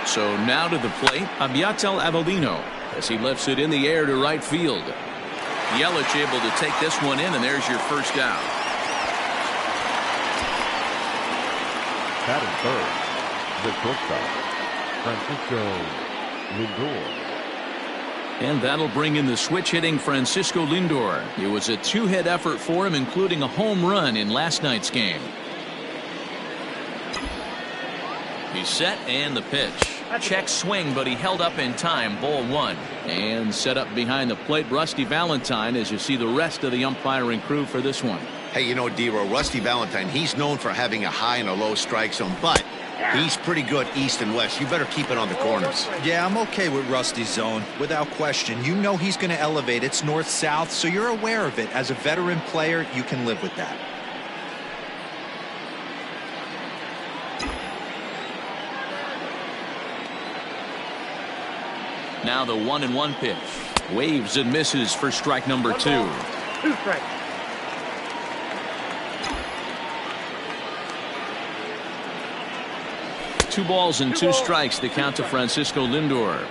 So now to the plate, Abiatel Avellino, as he lifts it in the air to right field. Yelich able to take this one in, and there's your first out. Batting third, the shortstop, Francisco Lindor. And that'll bring in the switch-hitting Francisco Lindor. It was a two-hit effort for him, including a home run in last night's game. He's set, and the pitch. Check swing, but he held up in time. Ball one. And set up behind the plate, Rusty Valentine, as you see the rest of the umpiring crew for this one. Hey, you know, D-Row, Rusty Valentine, he's known for having a high and a low strike zone, but he's pretty good east and west. You better keep it on the corners. Yeah, I'm okay with Rusty's zone, without question. You know he's going to elevate. It's north-south, so you're aware of it. As a veteran player, you can live with that. Now the 1-1 pitch. Waves and misses for strike number 2. 2 strikes. Two balls and two strikes, the count to Francisco Lindor.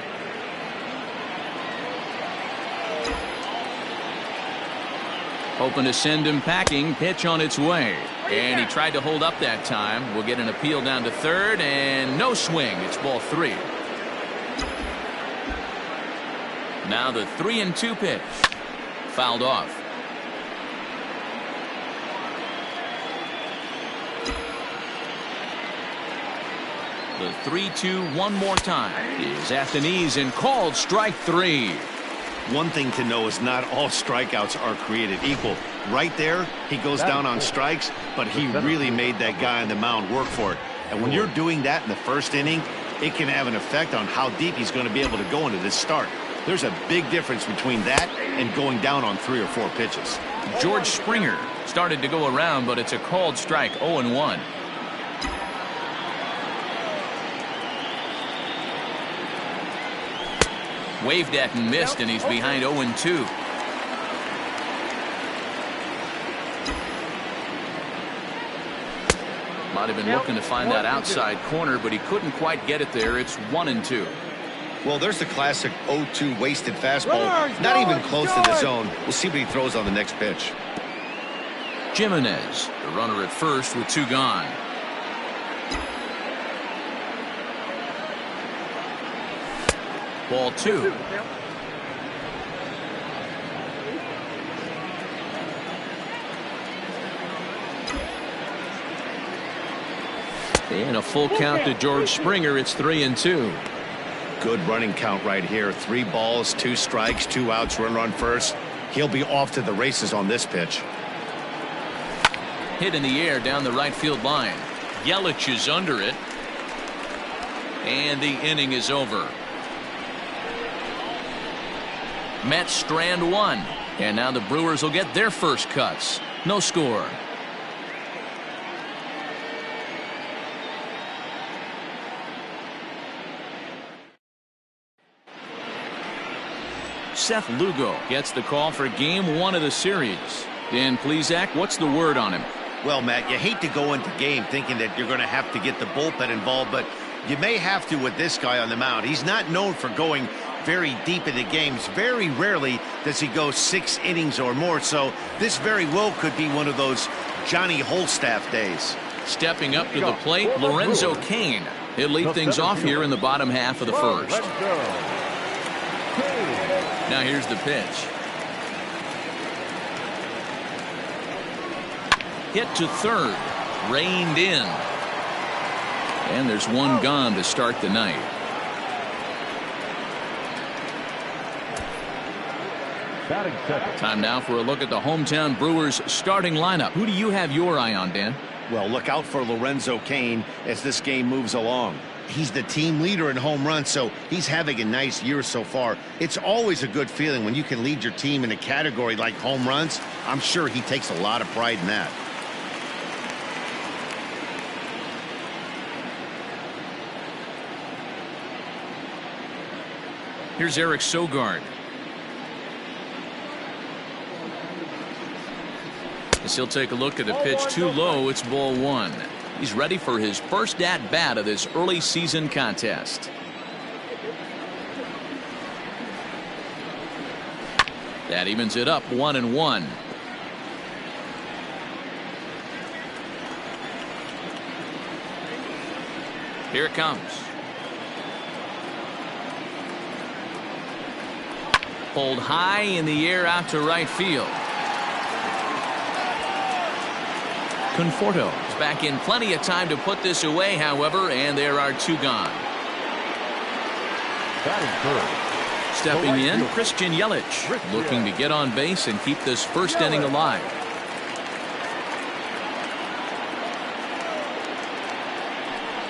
Hoping to send him packing. Pitch on its way. And he tried to hold up that time. We'll get an appeal down to third, and no swing. It's ball 3. Now the 3-2 pitch. Fouled off. The 3-2 one more time is at the knees and called strike 3. One thing to know is not all strikeouts are created equal. Right there, he goes down on strikes, but he really made that guy on the mound work for it. And when you're doing that in the first inning, it can have an effect on how deep he's going to be able to go into this start. There's a big difference between that and going down on 3 or 4 pitches. George Springer started to go around, but it's a called strike. 0-1. Waved at and missed, and he's behind 0-2. Might have been looking to find that outside corner, but he couldn't quite get it there. It's 1-2. Well, there's the classic 0-2 wasted fastball. Not even close to the zone. We'll see what he throws on the next pitch. Jimenez, the runner at first with 2 gone. Ball 2. And a full count to George Springer. It's 3-2. Good running count right here. 3 balls, 2 strikes, 2 outs, runner on first. He'll be off to the races on this pitch. Hit in the air down the right field line. Yelich is under it. And the inning is over. Mets strand 1. And now the Brewers will get their first cuts. No score. Seth Lugo gets the call for game 1 of the series. Dan Plesac, what's the word on him? Well, Matt, you hate to go into game thinking that you're going to have to get the bullpen involved, but you may have to with this guy on the mound. He's not known for going very deep into games. Very rarely does he go 6 innings or more, so this very well could be one of those Johnny Holstaff days. Stepping up to the plate, Lorenzo Cain. He'll lead things off here in the bottom half of the first. Now here's the pitch. Hit to third. Reined in. And there's 1 gone to start the night. Time now for a look at the hometown Brewers starting lineup. Who do you have your eye on, Dan? Well, look out for Lorenzo Cain as this game moves along. He's the team leader in home runs, so he's having a nice year so far. It's always a good feeling when you can lead your team in a category like home runs. I'm sure he takes a lot of pride in that. Here's Eric Sogard. As he'll take a look at the pitch too low, it's ball 1. He's ready for his first at-bat of this early season contest. That evens it up 1-1. Here it comes. Pulled high in the air out to right field. Conforto is back in plenty of time to put this away, however, and there are 2 gone. Stepping in, Christian Yelich, looking to get on base and keep this first inning alive.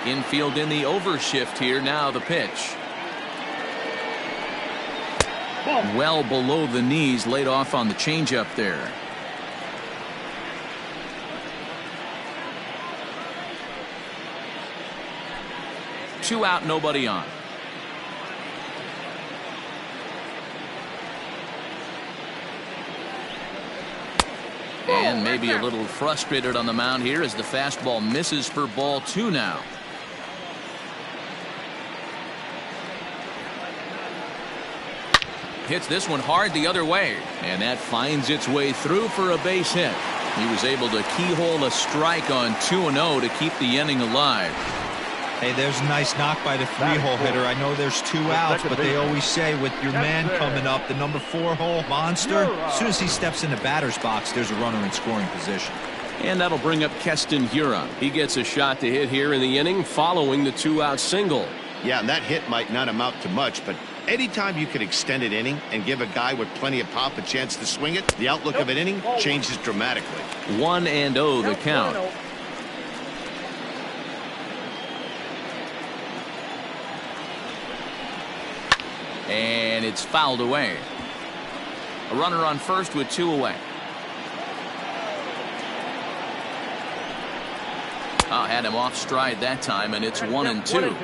Infield in the overshift here. Now the pitch. Well below the knees, laid off on the changeup there. Two out, nobody on. And maybe a little frustrated on the mound here as the fastball misses for ball 2 now. Hits this one hard the other way, and that finds its way through for a base hit. He was able to keyhole a strike on 2-0 to keep the inning alive. Hey, there's a nice knock by the 3-hole hitter. I know there's 2 outs, but they always say with your man coming up, the number 4-hole monster, as soon as he steps in the batter's box, there's a runner in scoring position. And that'll bring up Keston Hiura. He gets a shot to hit here in the inning following the 2-out single. Yeah, and that hit might not amount to much, but anytime you can extend an inning and give a guy with plenty of pop a chance to swing it, the outlook of an inning changes dramatically. 1-0 the count. And it's fouled away. A runner on first with 2 away. Had him off stride that time, and it's 1-2.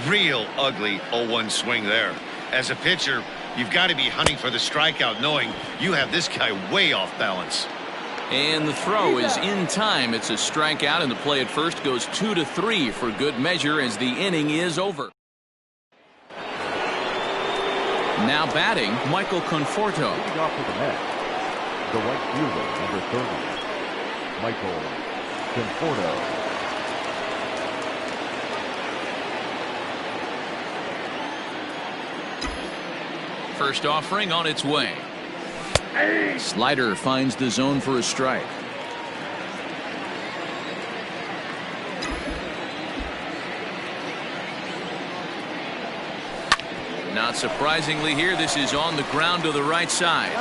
Real ugly 0-1 swing there. As a pitcher, you've got to be hunting for the strikeout, knowing you have this guy way off balance. And the throw is in time. It's a strikeout, and the play at first goes 2-3 for good measure as the inning is over. Now batting, Michael Conforto. Leading off with the net, the right fielder, number 30, Michael Conforto. First offering on its way. Slider finds the zone for a strike. Not surprisingly here, this is on the ground to the right side.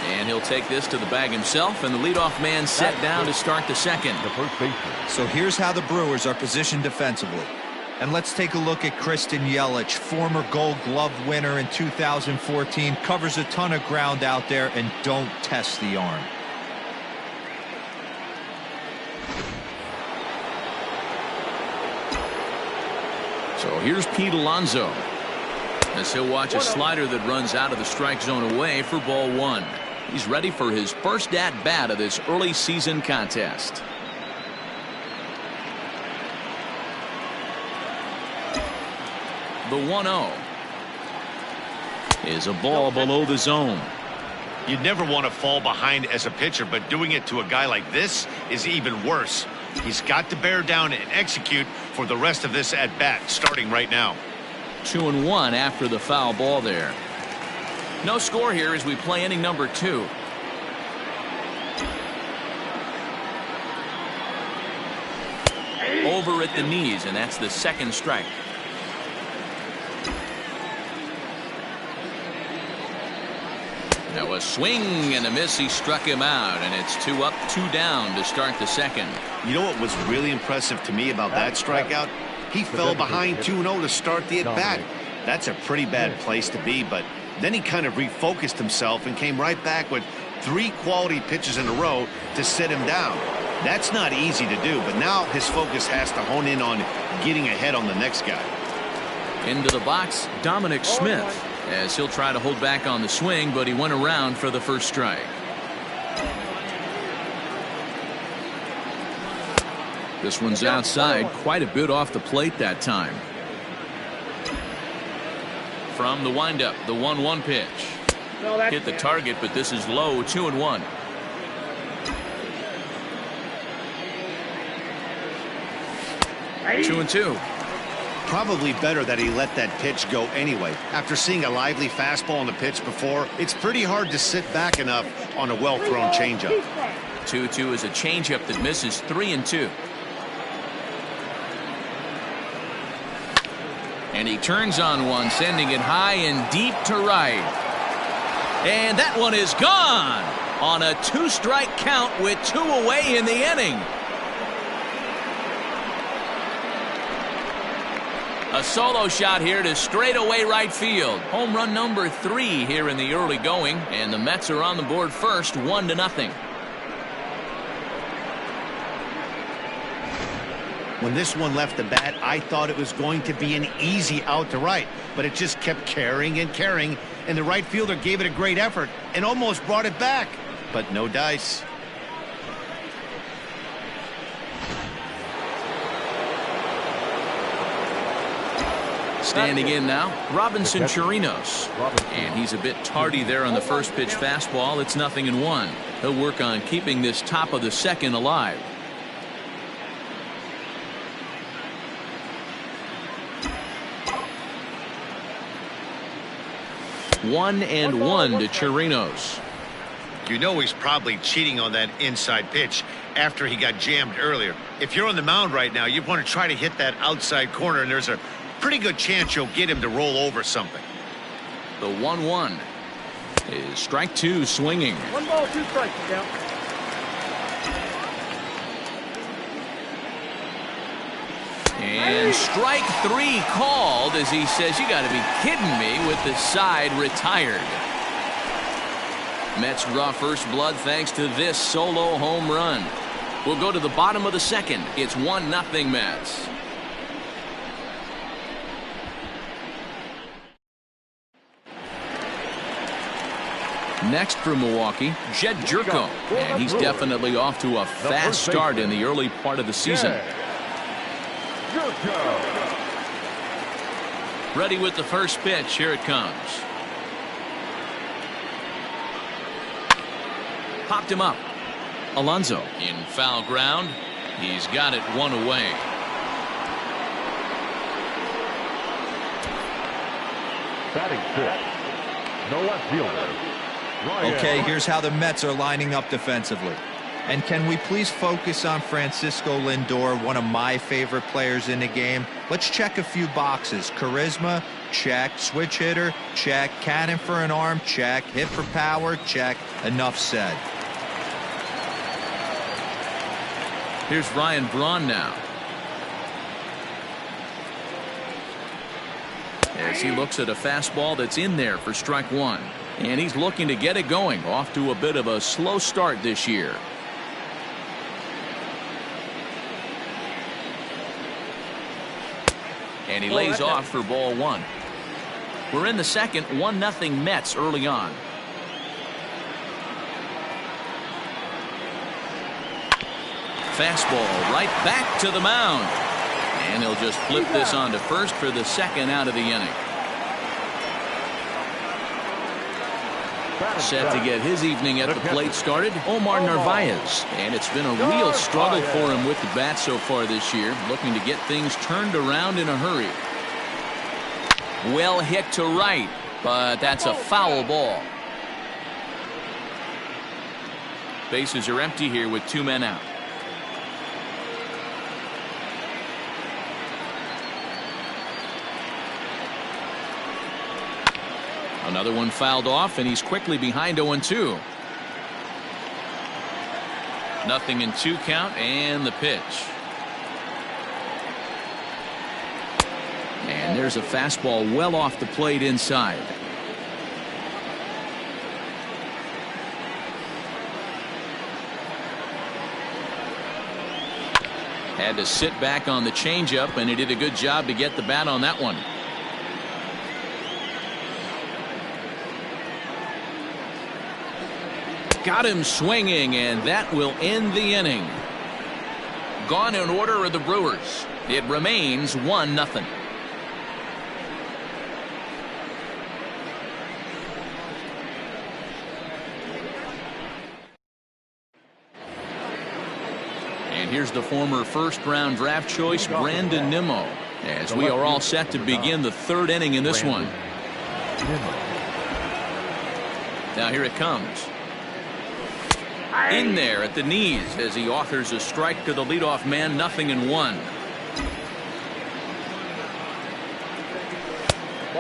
And he'll take this to the bag himself, and the leadoff man set down to start the second. The first baseman. So here's how the Brewers are positioned defensively. And let's take a look at Christian Yelich, former Gold Glove winner in 2014, covers a ton of ground out there and don't test the arm. So here's Pete Alonso as he'll watch a slider that runs out of the strike zone away for ball 1. He's ready for his first at bat of this early season contest. The 1-0 is a ball below the zone. You'd never want to fall behind as a pitcher, but doing it to a guy like this is even worse. He's got to bear down and execute for the rest of this at bat, starting right now. 2-1 after the foul ball there. No score here as we play inning number 2. Over at the knees, and that's the second strike. Now a swing and a miss. He struck him out, and it's 2 up, 2 down to start the second. You know what was really impressive to me about that strikeout? He fell behind 2-0 to start the at-bat. That's a pretty bad place to be, but then he kind of refocused himself and came right back with 3 quality pitches in a row to sit him down. That's not easy to do, but now his focus has to hone in on getting ahead on the next guy. Into the box, Dominic Smith, as he'll try to hold back on the swing, but he went around for the first strike. This one's outside, quite a bit off the plate that time. From the windup, the 1-1 pitch. Hit the target, but this is low, 2-1. Two and two. Probably better that he let that pitch go anyway. After seeing a lively fastball on the pitch before, it's pretty hard to sit back enough on a well-thrown changeup. 2-2 is a changeup that misses, 3-2. And he turns on one, sending it high and deep to right. And that one is gone on a 2-strike count with 2 away in the inning. A solo shot here to straightaway right field. Home run number 3 here in the early going, and the Mets are on the board first, 1-0. When this one left the bat, I thought it was going to be an easy out to right, but it just kept carrying and carrying, and the right fielder gave it a great effort and almost brought it back, but no dice. Standing in now, Robinson Chirinos. And he's a bit tardy there on the first pitch fastball. It's 0-1. He'll work on keeping this top of the second alive. One and one to Chirinos. You know he's probably cheating on that inside pitch after he got jammed earlier. If you're on the mound right now, you want to try to hit that outside corner, and there's a pretty good chance you'll get him to roll over something. The 1-1 is strike 2 swinging. 1 ball, 2 strikes, count. And strike 3 called as he says, "You got to be kidding me," with the side retired. Mets draw first blood thanks to this solo home run. We'll go to the bottom of the second. It's 1-0 Mets. Next for Milwaukee, Jed Jerko, and he's definitely off to a fast start in the early part of the season. Ready with the first pitch. Here it comes. Popped him up. Alonso in foul ground. He's got it 1 away. Batting 6. No left fielder. Okay, here's how the Mets are lining up defensively. And can we please focus on Francisco Lindor, one of my favorite players in the game? Let's check a few boxes. Charisma, check. Switch hitter, check. Cannon for an arm, check. Hit for power, check. Enough said. Here's Ryan Braun now. As he looks at a fastball that's in there for strike 1. And he's looking to get it going. Off to a bit of a slow start this year. And he lays off for ball 1. We're in the second, 1-0 Mets early on. Fastball right back to the mound. And he'll just flip this on to first for the second out of the inning. Set to get his evening at the plate started, Omar Narvaez. And it's been a real struggle for him with the bat so far this year, looking to get things turned around in a hurry. Well hit to right, but that's a foul ball. Bases are empty here with 2 men out. Another one fouled off, and he's quickly behind 0-2. 0-2 count, and the pitch. And there's a fastball well off the plate inside. Had to sit back on the changeup, and he did a good job to get the bat on that one. Got him swinging, and that will end the inning. Gone in order are the Brewers. It remains 1-0. And here's the former first-round draft choice, Brandon Nimmo, as we are all set to begin the third inning in this one. Now here it comes. In there at the knees as he offers a strike to the leadoff man, 0-1.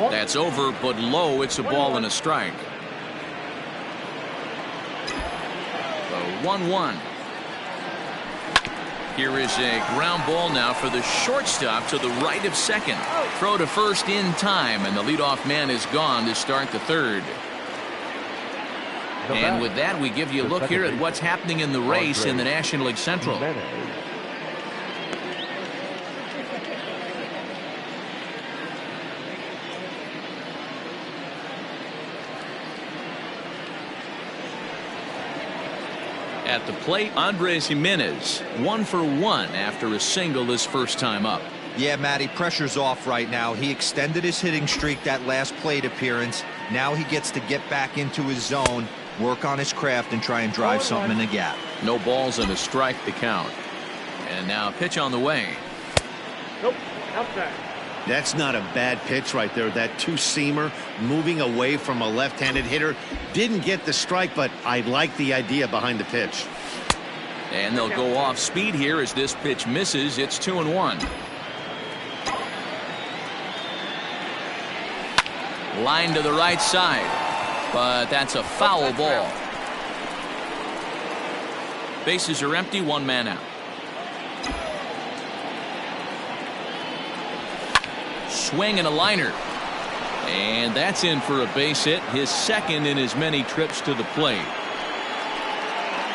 That's over, but low. It's a ball and a strike. The 1-1. Here is a ground ball now for the shortstop to the right of second. Throw to first in time, and the leadoff man is gone to start the third. And with that, we give you a look here at what's happening in the race in the National League Central. At the plate, Andres Gimenez, 1 for 1 after a single his first time up. Yeah, Matty, pressure's off right now. He extended his hitting streak that last plate appearance. Now he gets to get back into his zone, work on his craft, and try and drive something in the gap. No balls and a strike to count. And now pitch on the way. Nope, outside. That's not a bad pitch right there. That two-seamer moving away from a left-handed hitter. Didn't get the strike, but I like the idea behind the pitch. And they'll go off speed here as this pitch misses. It's 2-1. Line to the right side, but that's a foul ball. Bases are empty, 1 man out. Swing and a liner, and that's in for a base hit, his second in as many trips to the plate.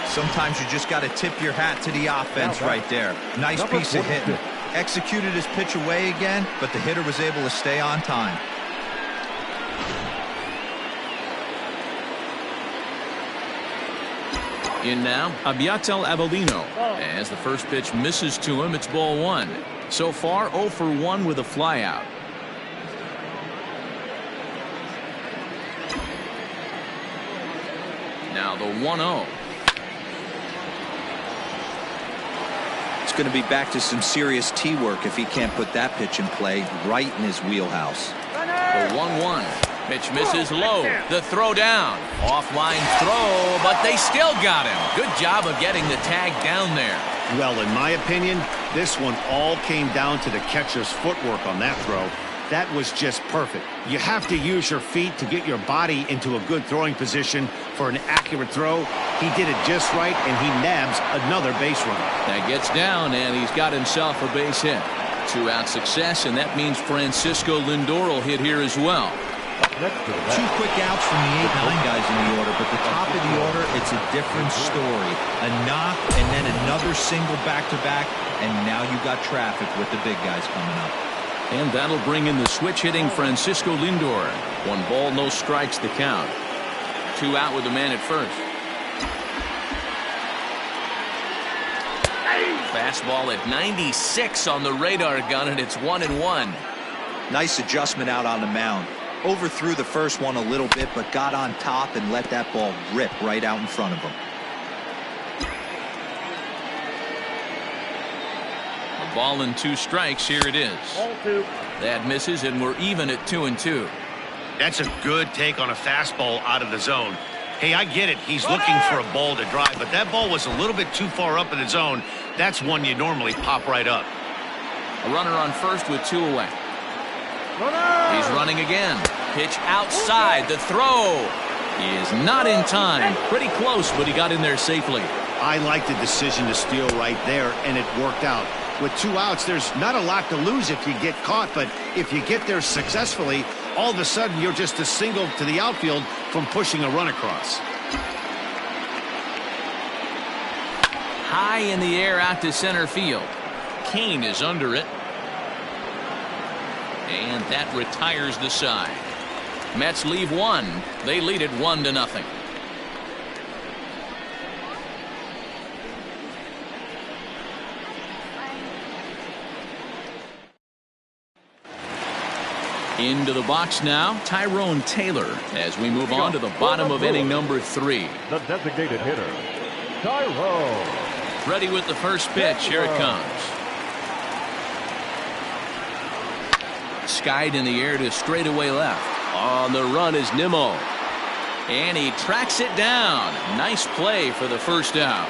Sometimes you just got to tip your hat to the offense right there. Nice piece of hitting. Executed his pitch away again, but the hitter was able to stay on time. In now, Abiatel Avelino. As the first pitch misses to him, it's ball 1. So far, 0 for 1 with a flyout. Now the 1-0. It's going to be back to some serious tee work if he can't put that pitch in play right in his wheelhouse. The 1-1. Pitch misses low. The throw down. Offline throw, but they still got him. Good job of getting the tag down there. Well, in my opinion, this one all came down to the catcher's footwork on that throw. That was just perfect. You have to use your feet to get your body into a good throwing position for an accurate throw. He did it just right, and he nabs another base runner. That gets down, and he's got himself a base hit. 2-out success, and that means Francisco Lindor will hit here as well. 2 quick outs from the 8-9 guys in the order, but the top of the order, it's a different story. A knock and then another single back-to-back, and now you got traffic with the big guys coming up. And that'll bring in the switch-hitting Francisco Lindor. 1 ball, no strikes to count. 2 out with the man at first. Fastball at 96 on the radar gun, and it's 1-1. Nice adjustment out on the mound. Overthrew the first one a little bit, but got on top and let that ball rip right out in front of him. A ball and 2 strikes. Here it is. That misses, and we're even at 2-2. That's a good take on a fastball out of the zone. Hey, I get it. He's looking for a ball to drive, but that ball was a little bit too far up in the zone. That's one you normally pop right up. A runner on first with 2 away. He's running again. Pitch outside. The throw is not in time. Pretty close, but he got in there safely. I like the decision to steal right there, and it worked out. With 2 outs, there's not a lot to lose if you get caught, but if you get there successfully, all of a sudden you're just a single to the outfield from pushing a run across. High in the air out to center field. Kane is under it. And that retires the side. Mets leave 1. They lead it 1-0. Into the box now, Tyrone Taylor, as we move on to the bottom of inning number 3. The designated hitter, Tyrone Ready with the first pitch. Here it comes. Skied in the air to straightaway left. On the run is Nimmo. And he tracks it down. Nice play for the first out.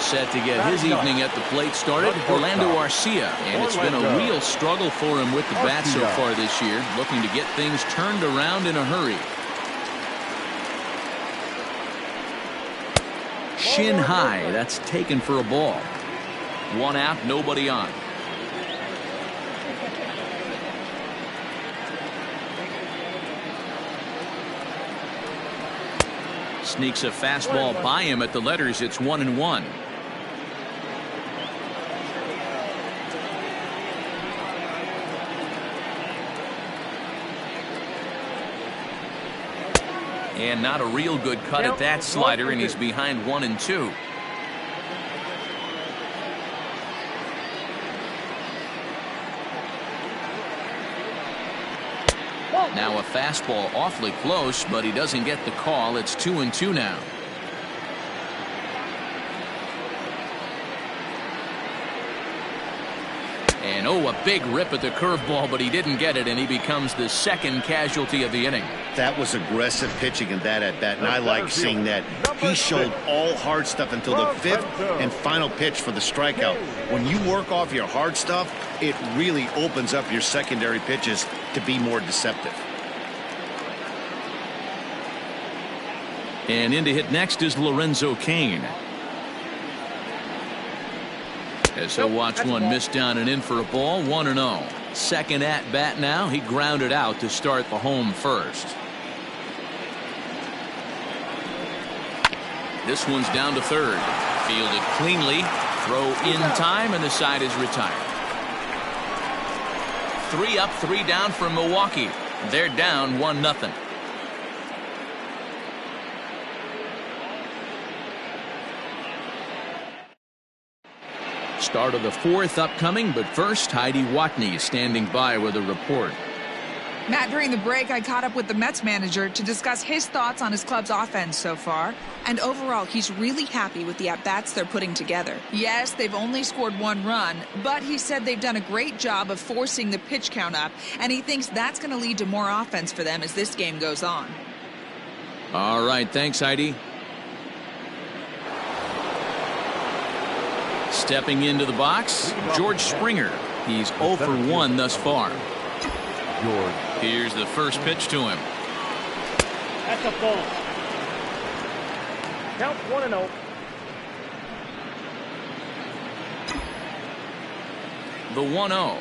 Set to get his evening at the plate started, Orlando Arcia. And it's been a real struggle for him with the bat so far this year, looking to get things turned around in a hurry. Shin high, that's taken for a ball. One out, nobody on. Sneaks a fastball by him at the letters. It's 1-1. And not a real good cut at that slider, and he's behind 1-2. Now a fastball awfully close, but he doesn't get the call. It's 2-2 now. And a big rip at the curveball, but he didn't get it, and he becomes the second casualty of the inning. That was aggressive pitching in that at bat, and I like seeing that. He showed all hard stuff until the fifth and final pitch for the strikeout. When you work off your hard stuff, it really opens up your secondary pitches to be more deceptive. And in to hit next is Lorenzo Cain. As he'll watch one miss down and in for a ball. 1-0. Second at bat now. He grounded out to start the home first. This one's down to third. Fielded cleanly. Throw in time, and the side is retired. 3 up, 3 down for Milwaukee. They're down 1-0. Start of the fourth upcoming, but first, Heidi Watney is standing by with a report. Matt, during the break, I caught up with the Mets manager to discuss his thoughts on his club's offense so far. And overall, he's really happy with the at-bats they're putting together. Yes, they've only scored 1 run, but he said they've done a great job of forcing the pitch count up, and he thinks that's going to lead to more offense for them as this game goes on. All right, thanks, Heidi. Stepping into the box, George Springer. He's 0 for 1 thus far. George. Here's the first pitch to him. That's a ball. Count 1-0. The 1-0.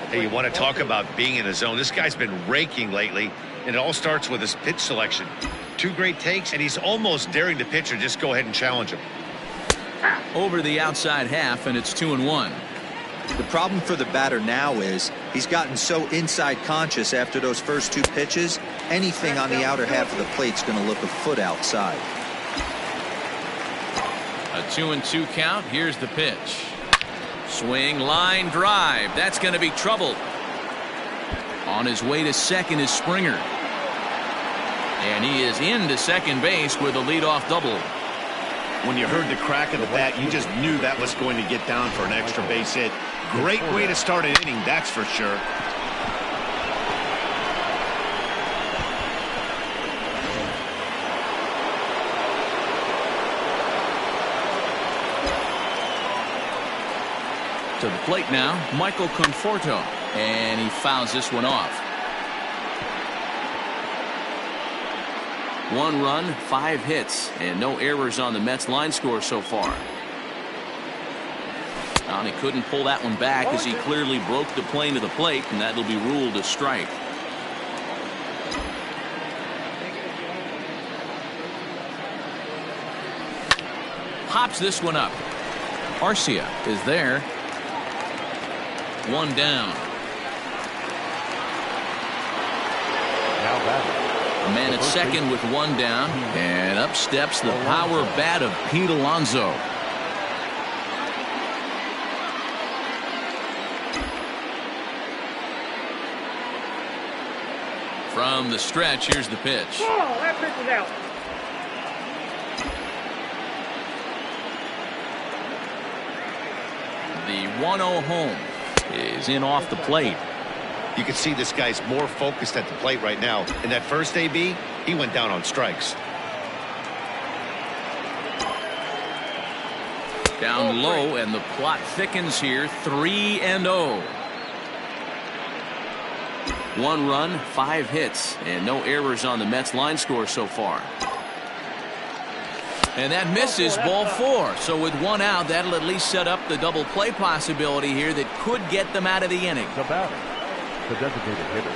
Hey, you want to talk about being in the zone? This guy's been raking lately, and it all starts with his pitch selection. 2 great takes, and he's almost daring the pitcher just go ahead and challenge him. Over the outside half, and it's 2-1. The problem for the batter now is he's gotten so inside conscious after those first 2 pitches. Anything on the outer half of the plate's going to look a foot outside. A 2-2 count. Here's the pitch. Swing, line drive. That's going to be trouble. On his way to second is Springer. And he is into second base with a leadoff double. When you heard the crack of the bat, you just knew that was going to get down for an extra base hit. Great way to start an inning, that's for sure. To the plate now, Michael Conforto. And he fouls this one off. 1 run, 5 hits, and no errors on the Mets line score so far. And he couldn't pull that one back as he clearly broke the plane to the plate, and that'll be ruled a strike. Pops this one up. Arcia is there. 1 down. Now batting. A man at second with 1 down, and up steps the power bat of Pete Alonso. From the stretch, here's the pitch. Oh, that pitch is out. The 1-0 home is in off the plate. You can see this guy's more focused at the plate right now. In that first AB, he went down on strikes. Down low, and the plot thickens here. 3-0. 1 run, 5 hits, and no errors on the Mets line score so far. And that misses, ball 4. So with 1 out, that'll at least set up the double play possibility here that could get them out of the inning. The batter, the designated hitter,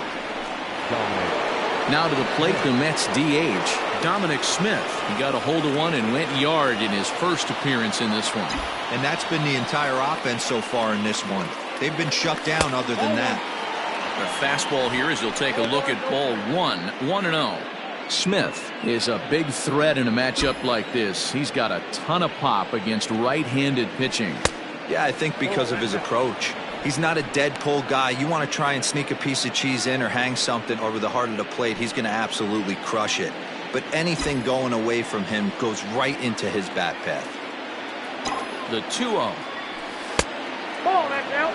Dominic. Now to the plate, the Mets DH, Dominic Smith. He got a hold of one and went yard in his first appearance in this one. And that's been the entire offense so far in this one. They've been shut down other than that. The fastball here as he'll take a look at ball 1, 1-0. Smith is a big threat in a matchup like this. He's got a ton of pop against right-handed pitching. Yeah, I think because of his approach. He's not a dead pull guy. You want to try and sneak a piece of cheese in or hang something over the heart of the plate, he's going to absolutely crush it. But anything going away from him goes right into his bat path. The 2-0. Ball back out.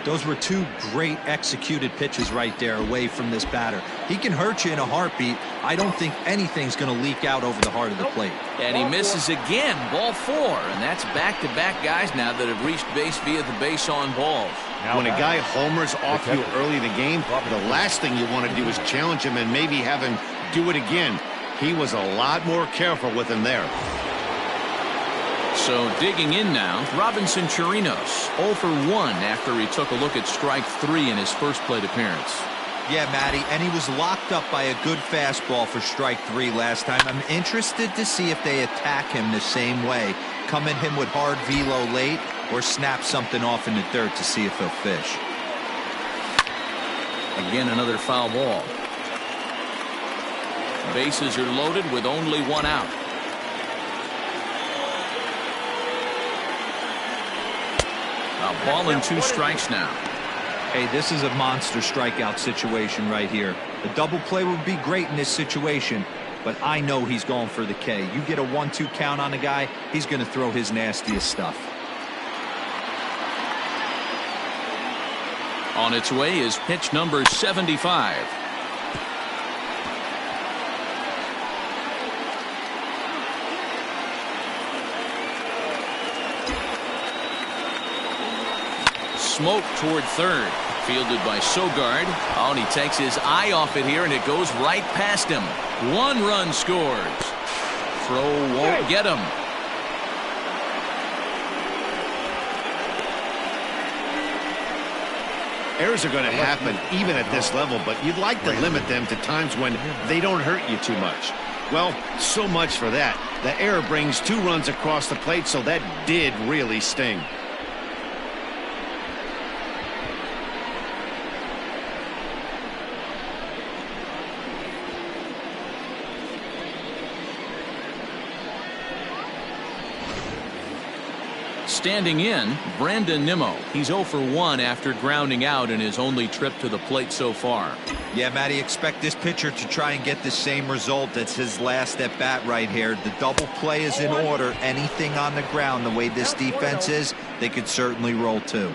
Those were 2 great executed pitches right there away from this batter. He can hurt you in a heartbeat. I don't think anything's going to leak out over the heart of the plate. And he misses again, ball 4. And that's back-to-back guys now that have reached base via the base on balls. When a guy homers off you early in the game, the last thing you want to do is challenge him and maybe have him do it again. He was a lot more careful with him there. So digging in now, Robinson Chirinos 0 for 1 after he took a look at strike 3 in his first plate appearance. Yeah, Matty, and he was locked up by a good fastball for strike 3 last time. I'm interested to see if they attack him the same way. Come at him with hard velo late or snap something off in the dirt to see if he'll fish. Again, another foul ball. Bases are loaded with only 1 out. A ball and 2 strikes now. Hey, this is a monster strikeout situation right here. A double play would be great in this situation, but I know he's going for the K. You get a 1-2 count on the guy, he's going to throw his nastiest stuff. On its way is pitch number 75. Smoke toward third. Fielded by Sogard. Oh, and he takes his eye off it here, and it goes right past him. 1 run scores. Throw won't get him. Errors are going to happen even at this level, but you'd like to limit them to times when they don't hurt you too much. Well, so much for that. The error brings 2 runs across the plate, so that did really sting. Standing in, Brandon Nimmo. He's 0 for 1 after grounding out in his only trip to the plate so far. Yeah, Matty, expect this pitcher to try and get the same result. That's his last at bat right here. The double play is in order. Anything on the ground, the way this defense is, they could certainly roll 2.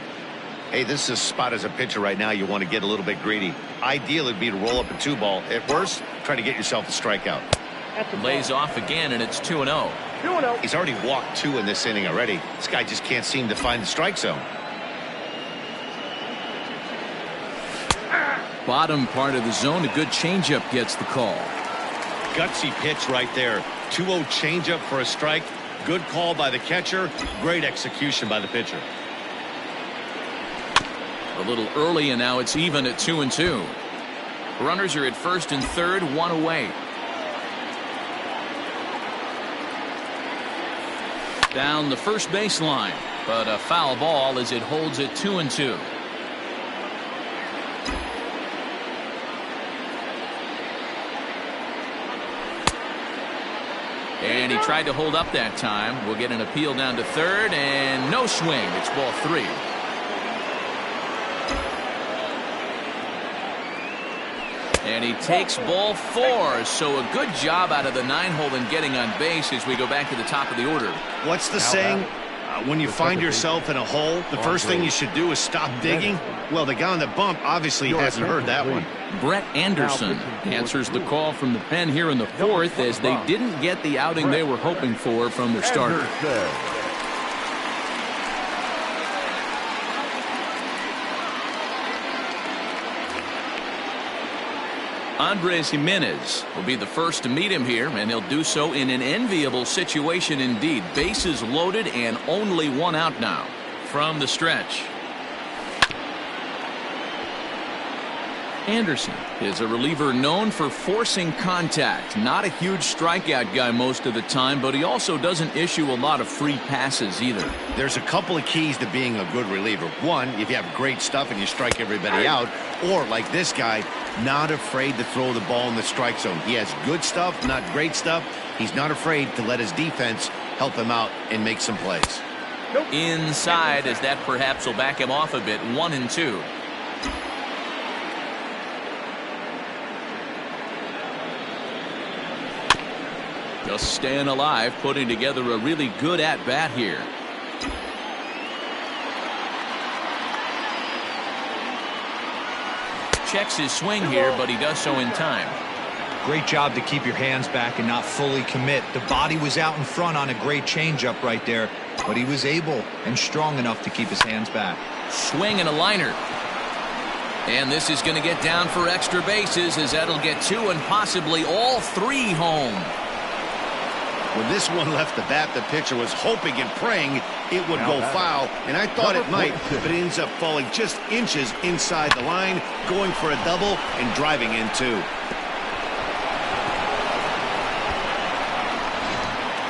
Hey, this is a spot as a pitcher right now you want to get a little bit greedy. Ideal would be to roll up a 2-ball. At worst, try to get yourself a strikeout. Lays off again, and it's 2-0. He's already walked 2 in this inning already. This guy just can't seem to find the strike zone. Bottom part of the zone, a good changeup gets the call. Gutsy pitch right there. 2-0 changeup for a strike. Good call by the catcher. Great execution by the pitcher. A little early, and now it's even at 2-2. Runners are at first and third, 1 away. Down the first baseline, but a foul ball as it holds it 2-2. And he tried to hold up that time. We'll get an appeal down to third, and no swing. It's ball 3. And he takes ball 4, so a good job out of the 9-hole in getting on base as we go back to the top of the order. What's the saying? When you find yourself in a hole, the first thing you should do is stop digging. Well, the guy on the bump obviously hasn't heard that one. Brett Anderson answers the call from the pen here in the 4th as they didn't get the outing they were hoping for from their starter. Andres Jimenez will be the first to meet him here, and he'll do so in an enviable situation indeed. Bases loaded and only 1 out now from the stretch. Anderson is a reliever known for forcing contact. Not a huge strikeout guy most of the time, but he also doesn't issue a lot of free passes either. There's a couple of keys to being a good reliever. One, if you have great stuff and you strike everybody out, or like this guy, not afraid to throw the ball in the strike zone. He has good stuff, not great stuff. He's not afraid to let his defense help him out and make some plays. Inside, as that perhaps will back him off a bit. 1-2. Just staying alive, putting together a really good at-bat here. Checks his swing here, but he does so in time. Great job to keep your hands back and not fully commit. The body was out in front on a great changeup right there, but he was able and strong enough to keep his hands back. Swing and a liner. And this is going to get down for extra bases as that'll get 2 and possibly all 3 home. When this one left the bat, the pitcher was hoping and praying it would go foul, and I thought it might, but it ends up falling just inches inside the line, going for a double and driving in 2.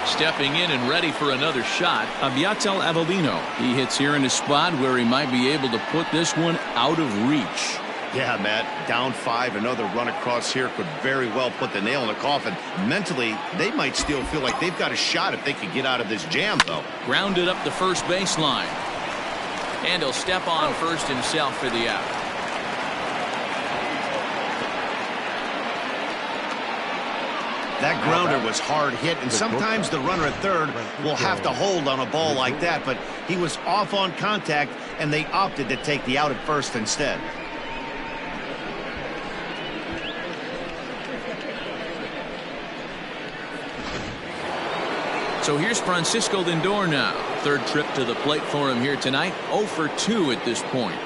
Stepping in and ready for another shot, Aviatel Avellino. He hits here in a spot where he might be able to put this one out of reach. Yeah, Matt, down 5, another run across here could very well put the nail in the coffin. Mentally, they might still feel like they've got a shot if they could get out of this jam, though. Grounded up the first baseline. And he'll step on first himself for the out. That grounder was hard hit, and sometimes the runner at third will have to hold on a ball like that, but he was off on contact, and they opted to take the out at first instead. So here's Francisco Lindor now. 3rd trip to the plate for him here tonight. 0 for 2 at this point.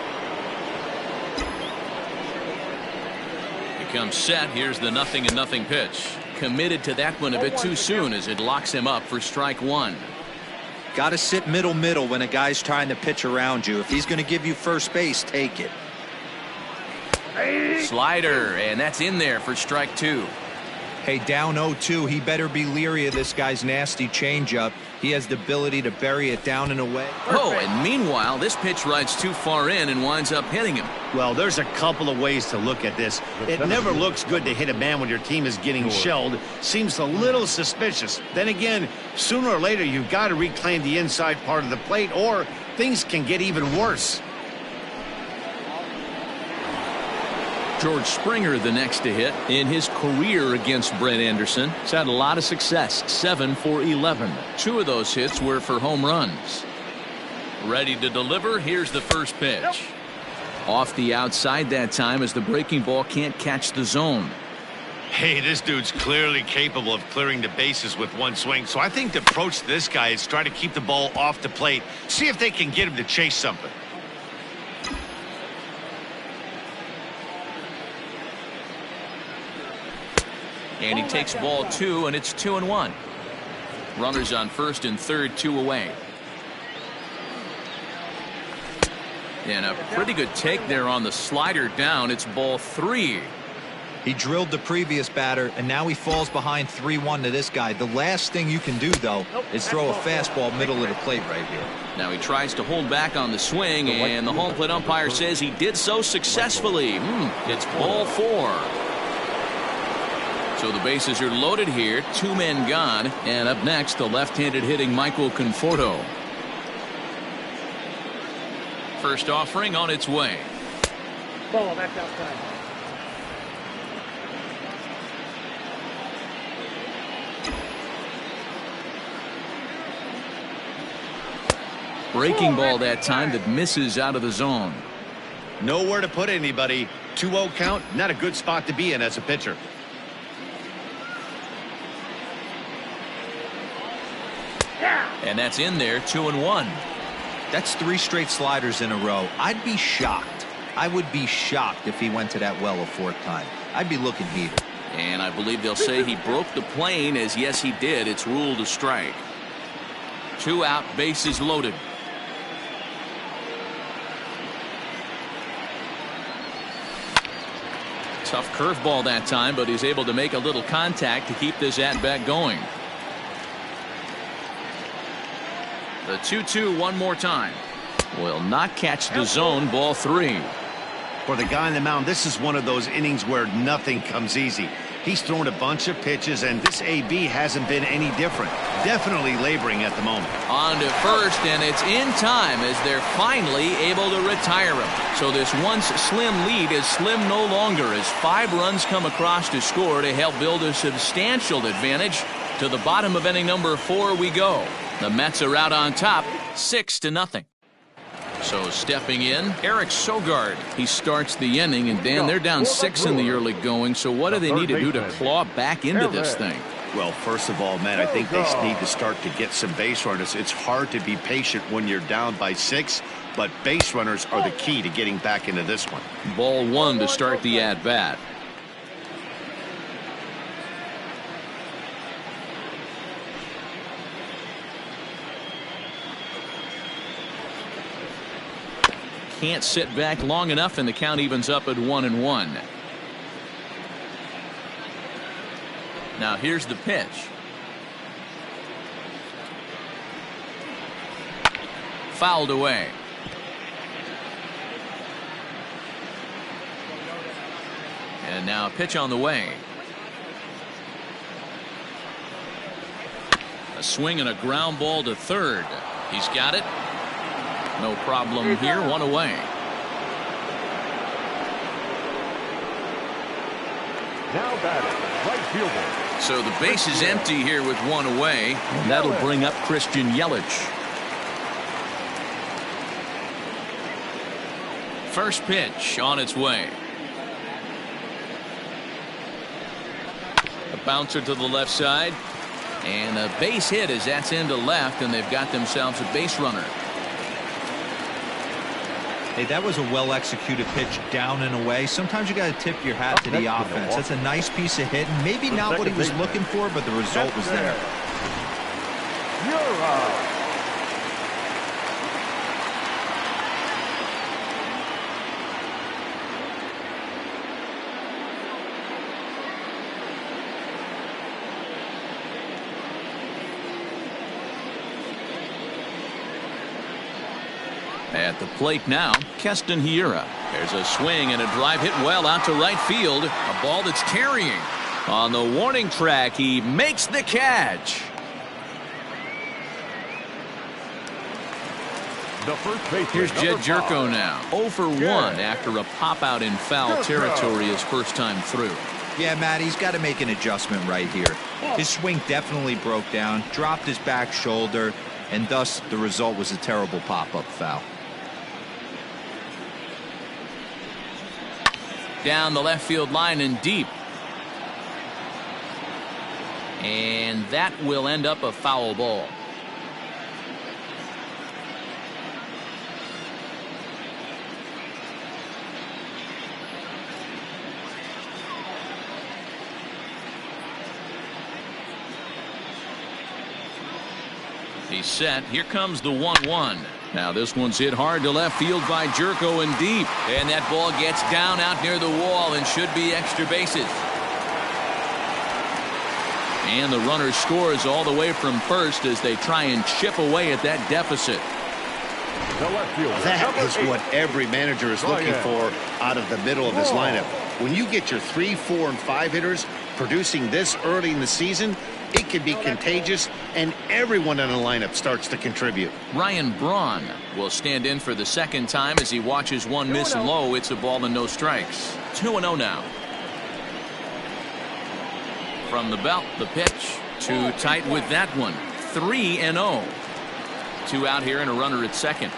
He comes set. Here's the 0-0 pitch. Committed to that one a bit too soon as it locks him up for strike 1. Got to sit middle when a guy's trying to pitch around you. If he's going to give you first base, take it. Slider, and that's in there for strike 2. Hey, down 0-2, he better be leery of this guy's nasty changeup. He has the ability to bury it down and away. Oh, and meanwhile, this pitch rides too far in and winds up hitting him. Well, there's a couple of ways to look at this. It never looks good to hit a man when your team is getting shelled. Seems a little suspicious. Then again, sooner or later, you've got to reclaim the inside part of the plate, or things can get even worse. George Springer the next to hit in his career against Brett Anderson. He's had a lot of success. 7 for 11. 2 of those hits were for home runs. Ready to deliver. Here's the first pitch. Off the outside that time as the breaking ball can't catch the zone. Hey, this dude's clearly capable of clearing the bases with one swing. So I think the approach to this guy is try to keep the ball off the plate. See if they can get him to chase something. And he takes ball 2, and it's 2-1. Runners on first and third, 2 away. And a pretty good take there on the slider down. It's ball 3. He drilled the previous batter, and now he falls behind 3-1 to this guy. The last thing you can do, though, is throw a fastball middle of the plate right here. Now he tries to hold back on the swing, and the home plate umpire says he did so successfully. It's ball 4. So the bases are loaded here. 2 men gone. And up next, the left-handed hitting Michael Conforto. First offering on its way. Ball, that's outside. Breaking ball that time that misses out of the zone. Nowhere to put anybody. 2-0 count, not a good spot to be in as a pitcher. And that's in there, 2-1. That's 3 straight sliders in a row. I'd be shocked. I would be shocked if he went to that well a 4th time. I'd be looking heated. And I believe they'll say he broke the plane, as yes he did. It's ruled a strike. 2 out, bases loaded. Tough curveball that time, but he's able to make a little contact to keep this at-bat going. The 2-2 one more time. Will not catch the zone. Ball 3. For the guy on the mound, this is one of those innings where nothing comes easy. He's thrown a bunch of pitches, and this AB hasn't been any different. Definitely laboring at the moment. On to first, and it's in time as they're finally able to retire him. So this once slim lead is slim no longer as 5 runs come across to score to help build a substantial advantage. To the bottom of inning number 4 we go. The Mets are out on top, 6-0. So stepping in, Eric Sogard. He starts the inning, and Dan, they're down 6 in the early going. So what do they need to do to claw back into this thing? Well, first of all, man, I think they need to start to get some base runners. It's hard to be patient when you're down by 6, but base runners are the key to getting back into this one. Ball 1 to start the at-bat. Can't sit back long enough, and the count evens up at 1-1. Now here's the pitch. Fouled away. And now a pitch on the way. A swing and a ground ball to third. He's got it. No problem here, 1 away. Now batting, right fielder. So the base is empty here with 1 away. And that'll bring up Christian Yelich. First pitch on its way. A bouncer to the left side. And a base hit as that's into left, and they've got themselves a base runner. Hey, that was a well-executed pitch down and away. Sometimes you got to tip your hat to the offense. That's a nice piece of hitting. Maybe not what he was looking for, but the result was there. You're out. At the plate now, Keston Hiura. There's a swing and a drive hit well out to right field. A ball that's carrying. On the warning track, he makes the catch. The first baseman, Here's Jed number 5. Jerko now. 0 for 1 after a pop out in foul territory his first time through. Yeah, Matt, he's got to make an adjustment right here. His swing definitely broke down, dropped his back shoulder, and thus the result was a terrible pop-up foul. Down the left field line and deep. And that will end up a foul ball. He's set. Here comes the 1-1. Now this one's hit hard to left field by Jerko and deep. And that ball gets down out near the wall and should be extra bases. And the runner scores all the way from first as they try and chip away at that deficit. That is what every manager is looking for out of the middle of his lineup. When you get your 3, 4, and 5 hitters producing this early in the season, it can be contagious, and everyone in the lineup starts to contribute. Ryan Braun will stand in for the second time as he watches one miss low. It's a ball and no strikes. 2-0 now. From the belt, the pitch. Too tight with that one. 3-0. 2 out here and a runner at second.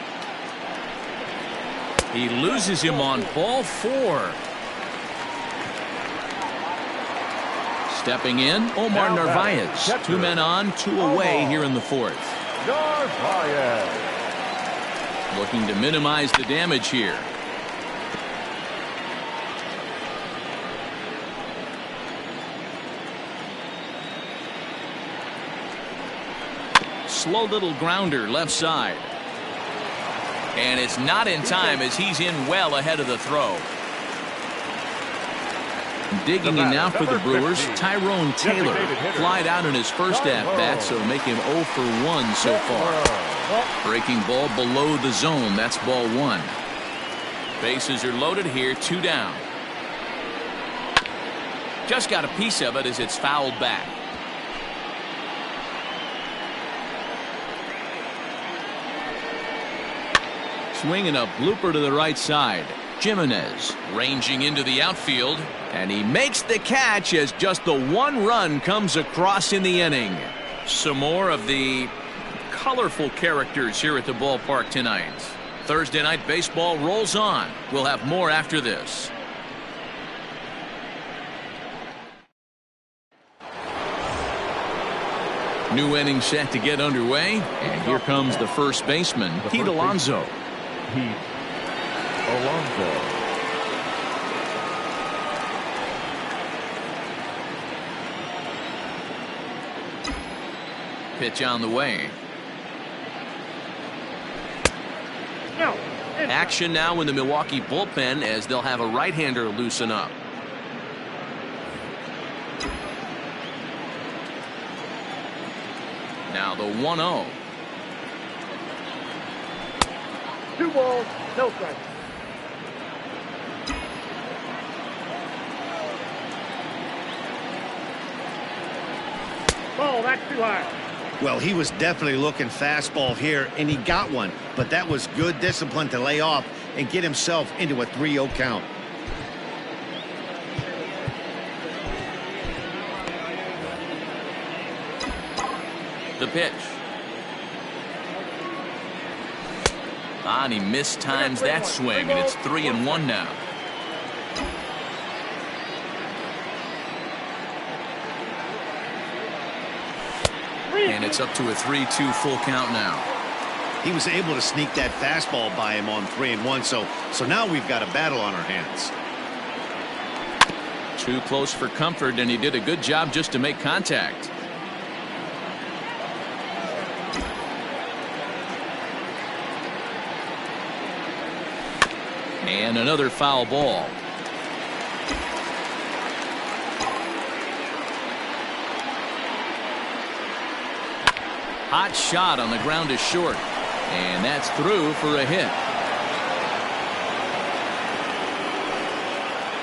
He loses him on ball 4. Stepping in, Omar Narvaez. 2 men on, 2 away here in the 4th. Narvaez. Looking to minimize the damage here. Slow little grounder left side. And it's not in time as he's in well ahead of the throw. Digging in now for the Brewers, Tyrone Taylor. Flied out in his first at-bat, so make him 0 for 1 so far. Breaking ball below the zone. That's ball 1. Bases are loaded here, 2 down. Just got a piece of it as it's fouled back. Swinging a blooper to the right side. Jimenez ranging into the outfield, and he makes the catch as just the 1 run comes across in the inning. Some more of the colorful characters here at the ballpark tonight. Thursday night baseball rolls on. We'll have more after this. New inning set to get underway, and here comes the first baseman, Pete Alonso. Pete Alonso. Pitch on the way. Action now in the Milwaukee bullpen as they'll have a right-hander loosen up. Now the 1-0. 2 balls, no strikes. Ball, that's too high. Well, he was definitely looking fastball here, and he got one. But that was good discipline to lay off and get himself into a 3-0 count. The pitch. And he mistimes that swing, and it's 3-1 now. And it's up to a 3-2 full count now. He was able to sneak that fastball by him on 3-1, so now we've got a battle on our hands. Too close for comfort, and he did a good job just to make contact. And another foul ball. Hot shot on the ground is short, and that's through for a hit.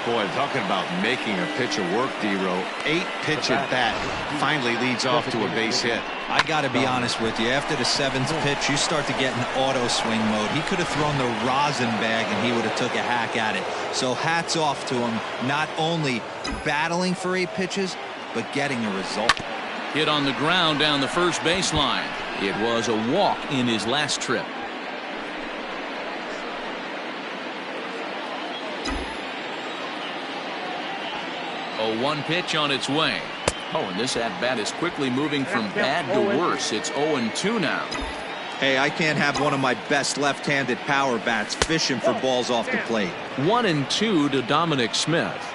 Boy, talking about making a pitcher work, D-Row. 8-pitch at bat finally leads off to a base hit. I got to be honest with you. After the 7th pitch, you start to get in auto swing mode. He could have thrown the rosin bag, and he would have took a hack at it. So hats off to him, not only battling for 8 pitches, but getting a result. Hit on the ground down the first baseline. It was a walk in his last trip. A 1 pitch on its way. Oh, and this at-bat is quickly moving from bad to worse. It's 0-2 now. Hey, I can't have one of my best left-handed power bats fishing for balls off the plate. 1-2 to Dominic Smith.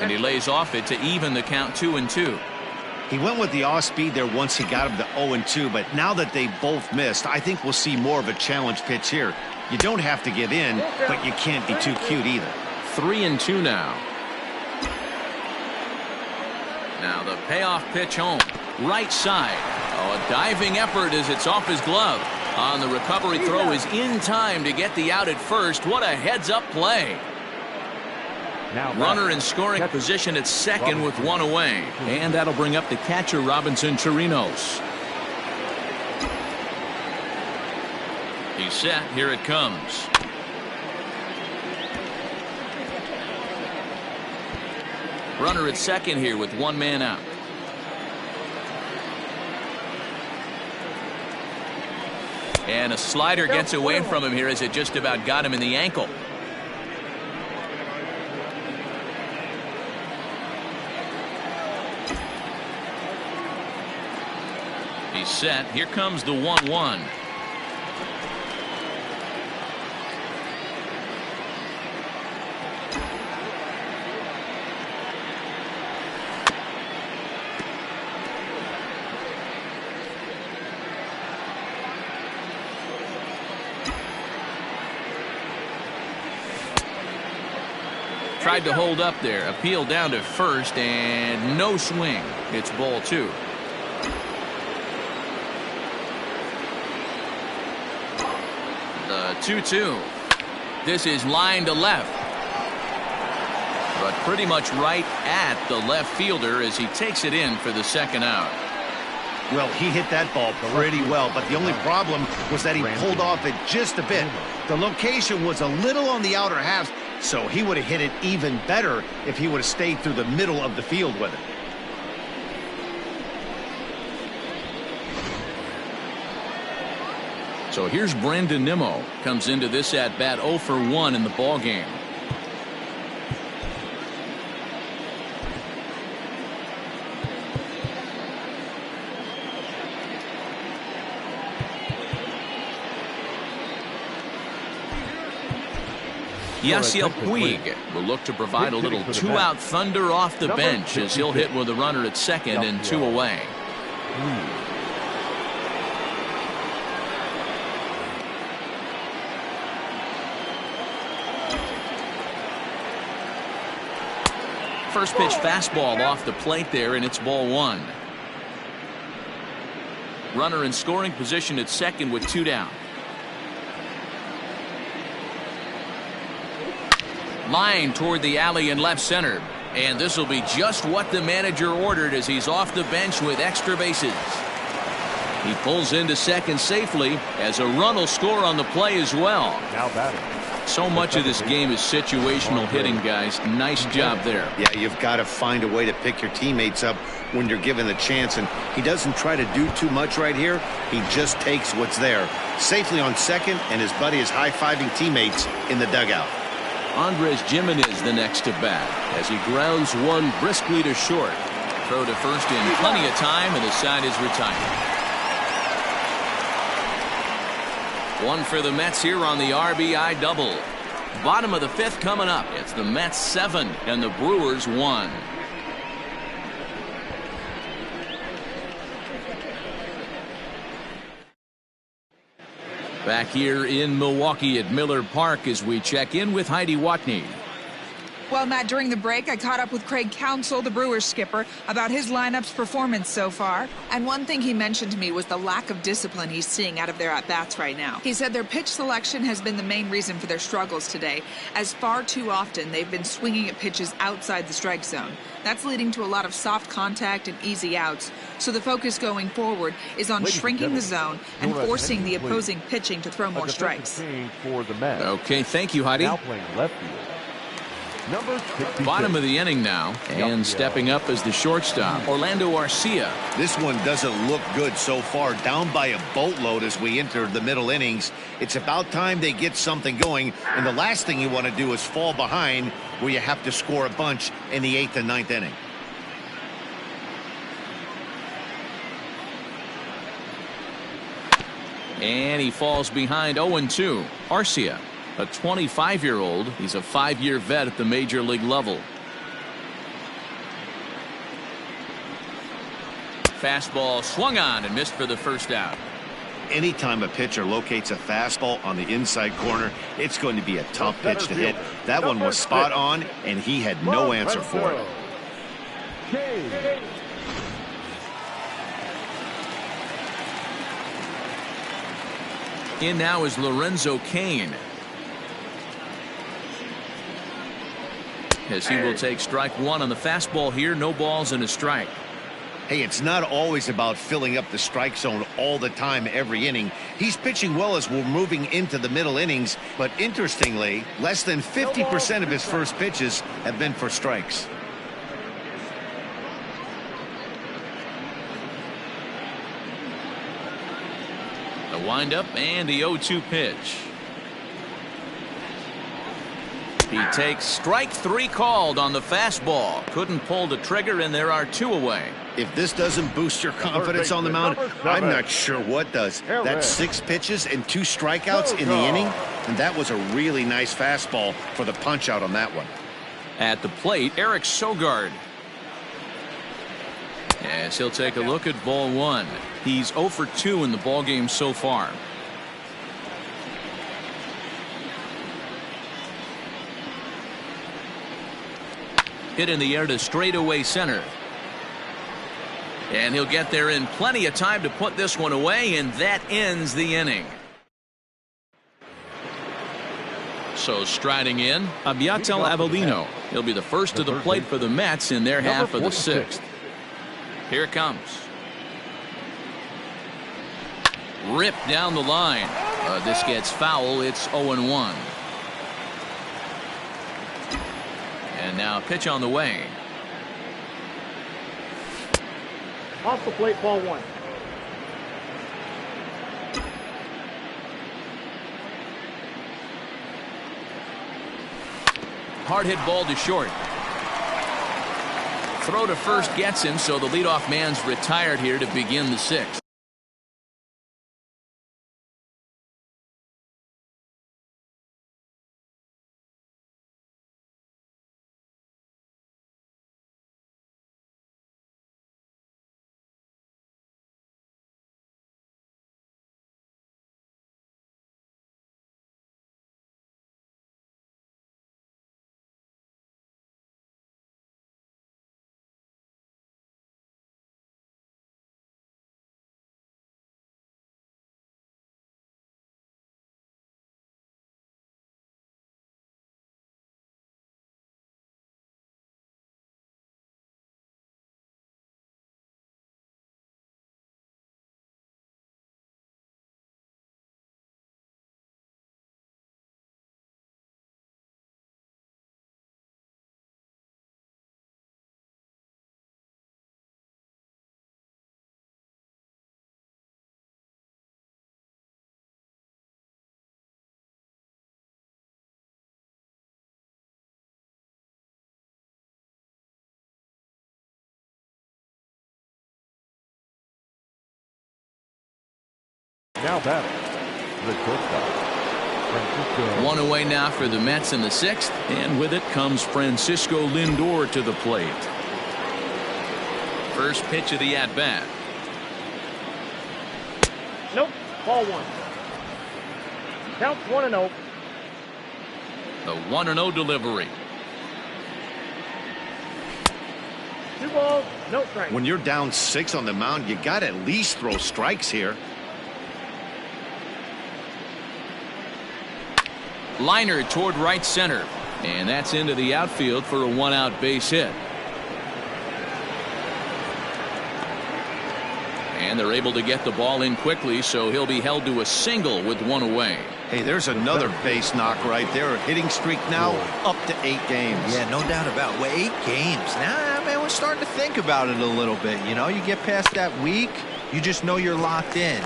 And he lays off it to even the count 2-2. He went with the off speed there once he got him to 0-2, but now that they both missed, I think we'll see more of a challenge pitch here. You don't have to give in, but you can't be too cute either. 3-2 now. Now the payoff pitch home. Right side. Oh, a diving effort as it's off his glove. On the recovery throw is in time to get the out at first. What a heads-up play. Now runner in scoring position at second with 1 away. And that'll bring up the catcher, Robinson Chirinos. He's set. Here it comes. Runner at second here with one man out. And a slider gets away from him here as it just about got him in the ankle. He's set. Here comes the 1-1. Tried to hold up there. Appeal down to first and no swing. It's ball 2. The 2-2. This is line to left. But pretty much right at the left fielder as he takes it in for the second out. Well, he hit that ball pretty well, but the only problem was that he pulled off it just a bit. The location was a little on the outer half, so he would have hit it even better if he would have stayed through the middle of the field with it. So here's Brandon Nimmo. Comes into this at-bat 0 for 1 in the ballgame. Yasiel Puig will look to provide a little two-out thunder off the bench as he'll hit with a runner at second and 2 away. First pitch fastball off the plate there, and it's ball 1. Runner in scoring position at second with 2 down. Line toward the alley in left center. And this will be just what the manager ordered as he's off the bench with extra bases. He pulls into second safely as a run will score on the play as well. Now batting. So much of this game is situational hitting, guys. Nice job there. Yeah, you've got to find a way to pick your teammates up when you're given the chance, and he doesn't try to do too much right here. He just takes what's there. Safely on second, and his buddy is high-fiving teammates in the dugout. Andres Gimenez the next to bat as he grounds one briskly to short. Throw to first in plenty of time, and the side is retired. One for the Mets here on the RBI double. Bottom of the 5th coming up. It's the Mets 7 and the Brewers 1. Back here in Milwaukee at Miller Park as we check in with Heidi Watney. Well, Matt, during the break, I caught up with Craig Counsell, the Brewers skipper, about his lineup's performance so far. And one thing he mentioned to me was the lack of discipline he's seeing out of their at-bats right now. He said their pitch selection has been the main reason for their struggles today, as far too often they've been swinging at pitches outside the strike zone. That's leading to a lot of soft contact and easy outs. So the focus going forward is on shrinking the zone and forcing the opposing pitching to throw more strikes. Okay, thank you, Heidi. Now playing left field. Number 66. Bottom of the inning now, and stepping up as the shortstop, Orlando Arcia. This one doesn't look good so far. Down by a boatload as we enter the middle innings. It's about time they get something going, and the last thing you want to do is fall behind where you have to score a bunch in the 8th and 9th inning. And he falls behind 0-2. Arcia, a 25-year-old. He's a 5-year vet at the major league level. Fastball swung on and missed for the first out. Anytime a pitcher locates a fastball on the inside corner, it's going to be a tough pitch to hit. That one was spot on, and he had no answer for it. In now is Lorenzo Cain, as he will take strike 1 on the fastball here. No balls and a strike. Hey, it's not always about filling up the strike zone all the time every inning. He's pitching well as we're moving into the middle innings, but interestingly, less than 50% of his first pitches have been for strikes. The windup and the 0-2 pitch. He takes strike 3 called on the fastball. Couldn't pull the trigger, and there are 2 away. If this doesn't boost your confidence on the mound, I'm not sure what does. That's 6 pitches and 2 strikeouts in the inning, and that was a really nice fastball for the punch out on that one. At the plate, Eric Sogard. As he'll take a look at ball 1. He's 0 for 2 in the ballgame so far. Hit in the air to straightaway center. And he'll get there in plenty of time to put this one away, and that ends the inning. So striding in, Abiatel Avellino. He'll be the first to the plate for the Mets in their half of the 6th. Here it comes. Ripped down the line. This gets foul. It's 0-1. And now pitch on the way. Off the plate, ball 1. Hard hit ball to short. Throw to first gets him, so the leadoff man's retired here to begin the 6th. Now batting, the shortstop, Francisco. 1 away now for the Mets in the 6th, and with it comes Francisco Lindor to the plate. First pitch of the at-bat. Nope, ball 1. Counts 1-0. The 1-0 delivery. 2 balls, no strikes. When you're down 6 on the mound, you got to at least throw strikes here. Liner toward right center, and that's into the outfield for a 1-out base hit. And they're able to get the ball in quickly, so he'll be held to a single with 1 away. Hey, there's another base knock right there. A hitting streak now up to 8 games. Yeah, no doubt about it. Well, 8 games. Now, man, we're starting to think about it a little bit. You know, you get past that week, you just know you're locked in.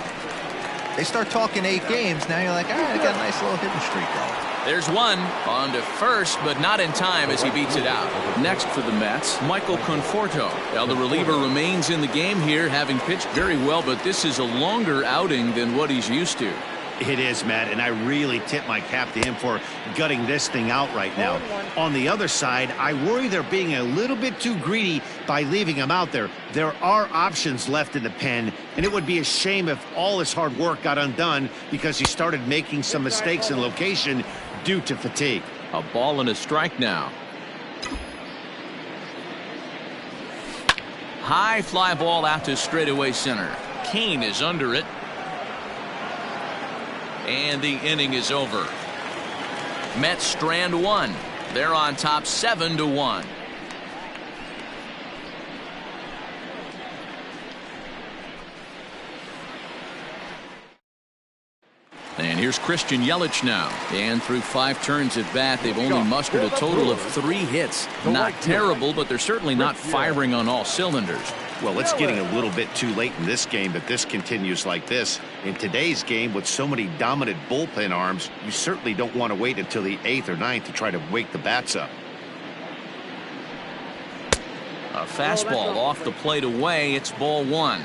They start talking 8 games, now you're like, all right, I got a nice little hitting streak going. There's one on to first, but not in time as he beats it out. Next for the Mets, Michael Conforto. Well, the reliever remains in the game here, having pitched very well, but this is a longer outing than what he's used to. It is, Matt, and I really tip my cap to him for gutting this thing out right now. On the other side, I worry they're being a little bit too greedy by leaving him out there. There are options left in the pen, and it would be a shame if all his hard work got undone because he started making some mistakes in location due to fatigue. A ball and a strike now. High fly ball out to straightaway center. Kane is under it. And the inning is over. Mets strand 1. They're on top 7-1. And here's Christian Yelich now. And through 5 turns at bat, they've only mustered a total of 3 hits. Not terrible, but they're certainly not firing on all cylinders. Well, it's getting a little bit too late in this game if this continues like this. In today's game, with so many dominant bullpen arms, you certainly don't want to wait until the 8th or 9th to try to wake the bats up. A fastball off the plate away. It's ball 1.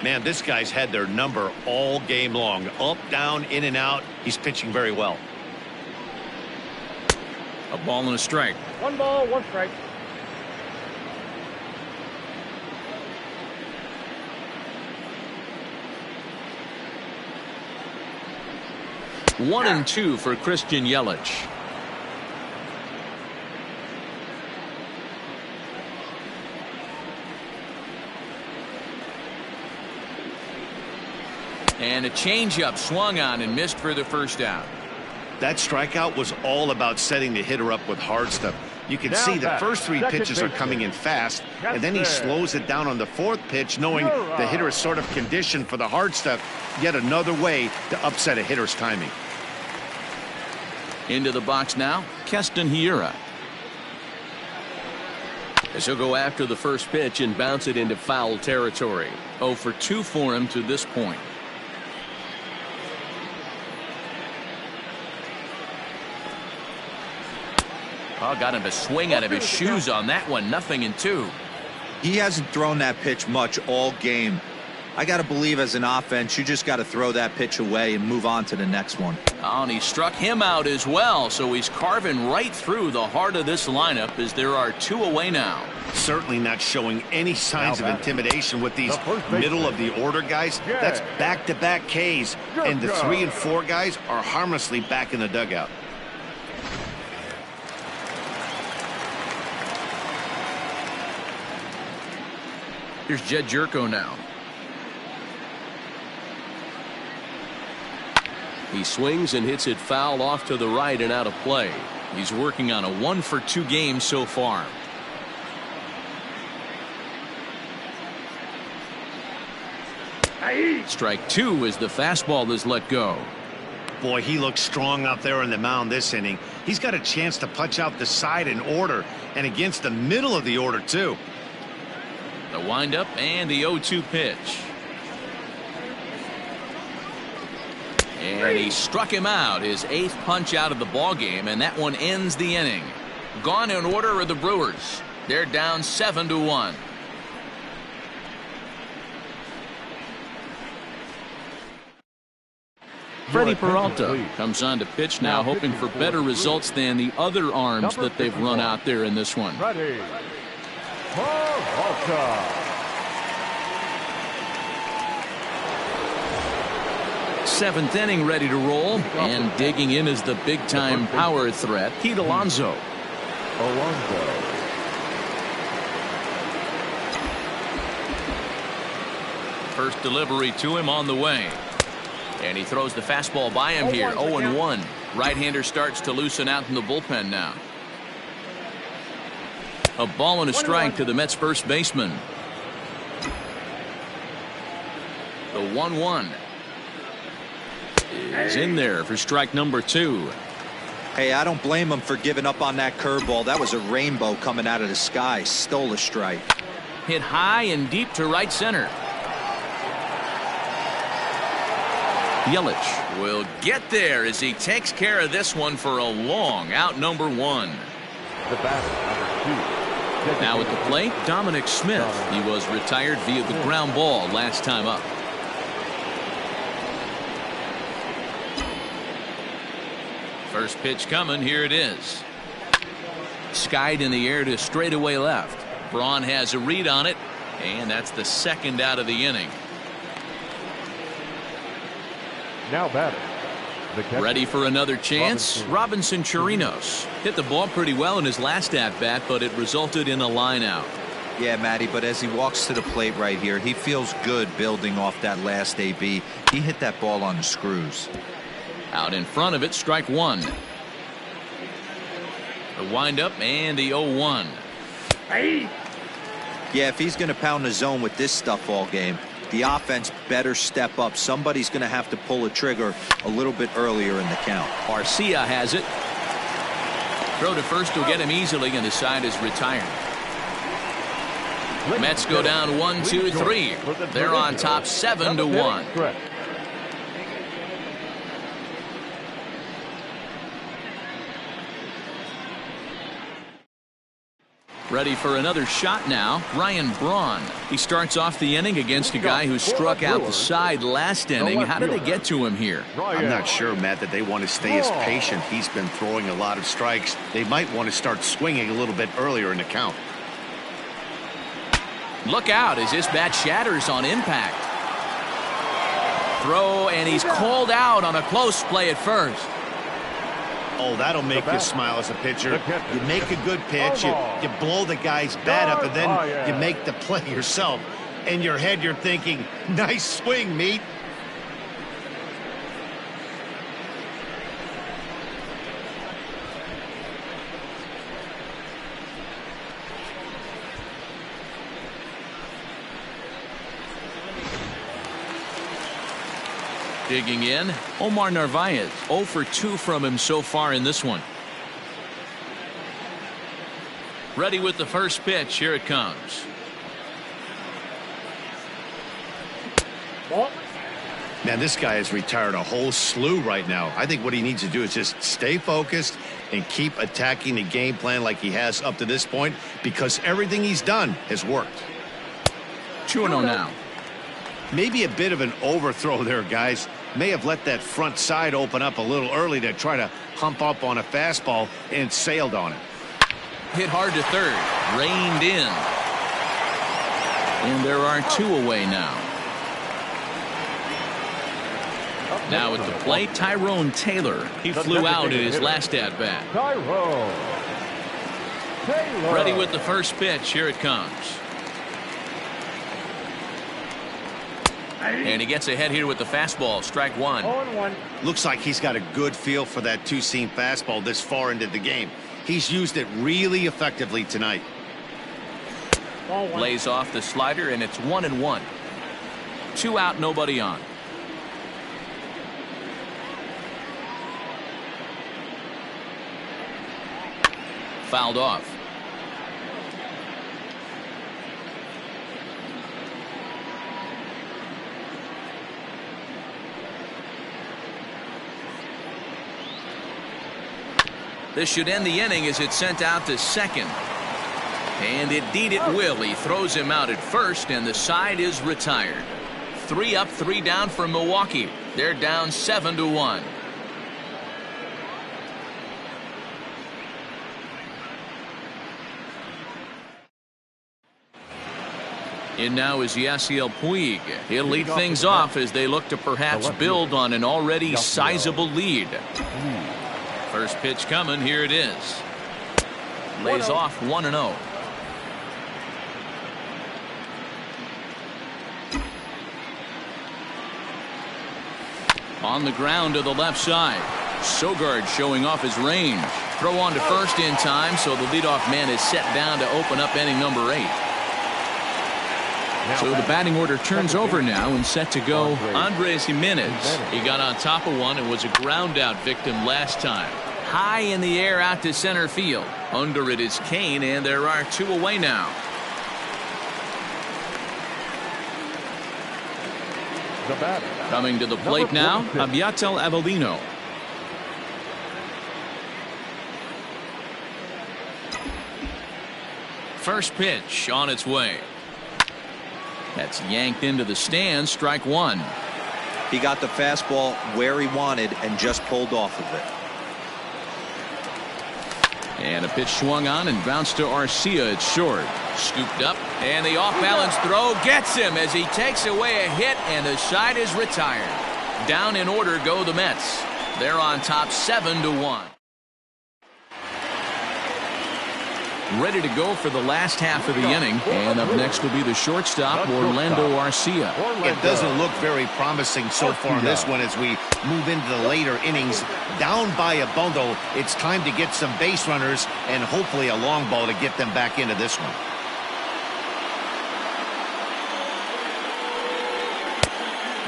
Man, this guy's had their number all game long. Up, down, in and out. He's pitching very well. A ball and a strike. 1 ball, 1 strike. One and 2 for Christian Yelich. And a changeup swung on and missed for the first out. That strikeout was all about setting the hitter up with hard stuff. You can see the first 3 pitches are coming in fast, and then he slows it down on the 4th pitch, knowing the hitter is sort of conditioned for the hard stuff. Yet another way to upset a hitter's timing. Into the box now, Keston Hiura. As he'll go after the first pitch and bounce it into foul territory. 0 for 2 for him to this point. Oh, got him to swing out of his shoes on that one. 0-2. He hasn't thrown that pitch much all game. I got to believe as an offense, you just got to throw that pitch away and move on to the next one. Oh, and he struck him out as well, so he's carving right through the heart of this lineup as there are 2 away now. Certainly not showing any signs of intimidation with these middle of the order guys. That's back-to-back Ks, and the 3 and 4 guys are harmlessly back in the dugout. Here's Jed Jerko now. He swings and hits it foul off to the right and out of play. He's working on a 1 for 2 game so far. Strike 2 as the fastball is let go. Boy, he looks strong out there on the mound this inning. He's got a chance to punch out the side in order, and against the middle of the order too. The windup and the 0-2 pitch. And he struck him out, his 8th punch out of the ball game, and that one ends the inning. Gone in order are the Brewers. They're down 7-1. Freddie Peralta comes on to pitch now, hoping for better results than the other arms that they've run out there in this one. Freddie Peralta. 7th inning ready to roll, and digging in is the big-time power threat, Pete Alonso. First delivery to him on the way. And he throws the fastball by him here. 0-1. Right-hander starts to loosen out in the bullpen now. A ball and a strike to the Mets first baseman. The 1-1 is in there for strike number 2. Hey, I don't blame him for giving up on that curveball. That was a rainbow coming out of the sky. Stole a strike. Hit high and deep to right center. Yelich will get there as he takes care of this one for a long out, number 1. The batter, number 2. Now at the plate, Dominic Smith. He was retired via the ground ball last time up. First pitch coming. Here it is. Skied in the air to straightaway left. Braun has a read on it, and that's the 2nd out of the inning. Now batter. Ready for another chance. Robinson Chirinos hit the ball pretty well in his last at-bat, but it resulted in a line out. Yeah, Matty, but as he walks to the plate right here, he feels good building off that last AB. He hit that ball on the screws. Out in front of it, strike 1. The windup and the 0-1. Yeah, if he's going to pound the zone with this stuff all game, the offense better step up. Somebody's going to have to pull a trigger a little bit earlier in the count. Garcia has it. Throw to first will get him easily, and the side is retired. Mets go down 1-2-3. They're on top 7-1. Ready for another shot now, Ryan Braun. He starts off the inning against a guy who struck out the side last inning. How did they get to him here? I'm not sure, Matt, that they want to stay as patient. He's been throwing a lot of strikes. They might want to start swinging a little bit earlier in the count. Look out as this bat shatters on impact. Throw, and he's called out on a close play at first. Oh, that'll make you smile as a pitcher. You make a good pitch, you blow the guy's bat up, and then you make the play yourself. In your head, you're thinking, nice swing, meat. Digging in, Omar Narvaez, 0 for 2 from him so far in this one. Ready with the first pitch. Here it comes. Man, this guy has retired a whole slew right now. I think what he needs to do is just stay focused and keep attacking the game plan like he has up to this point, because everything he's done has worked. 2-0 now. Maybe a bit of an overthrow there, guys. May have let that front side open up a little early to try to hump up on a fastball and sailed on it. Hit hard to third. Reined in. And there are 2 away now. Now at the plate, Tyrone Taylor. He flew out in his last at-bat. Ready with the first pitch. Here it comes. And he gets ahead here with the fastball. Strike 1. 0-1. Looks like he's got a good feel for that two-seam fastball this far into the game. He's used it really effectively tonight. Lays off the slider, and it's 1-1. 2 out, nobody on. Fouled off. This should end the inning as it's sent out to second. And indeed it will. He throws him out at first, and the side is retired. 3 up, 3 down for Milwaukee. They're down 7-1. In now is Yasiel Puig. He'll lead things off as they look to perhaps build on an already sizable lead. First pitch coming. Here it is. Lays off 1-0. On the ground to the left side. Sogard showing off his range. Throw on to first in time, so the leadoff man is set down to open up inning number 8. So the batting order turns over now and set to go. Andres Jimenez. He got on top of one and was a ground out victim last time. High in the air out to center field. Under it is Kane, and there are 2 away now. Coming to the plate now, Aviatel Avellino. First pitch on its way. That's yanked into the stands. Strike 1. He got the fastball where he wanted and just pulled off of it. And a pitch swung on and bounced to Arcia. It's short. Scooped up, and the off-balance throw gets him as he takes away a hit, and the side is retired. Down in order go the Mets. They're on top 7-1. Ready to go for the last half of the inning, and up next will be the shortstop, Orlando Arcia. It doesn't look very promising so far in this one as we move into the later innings. Down by a bundle, it's time to get some base runners and hopefully a long ball to get them back into this one.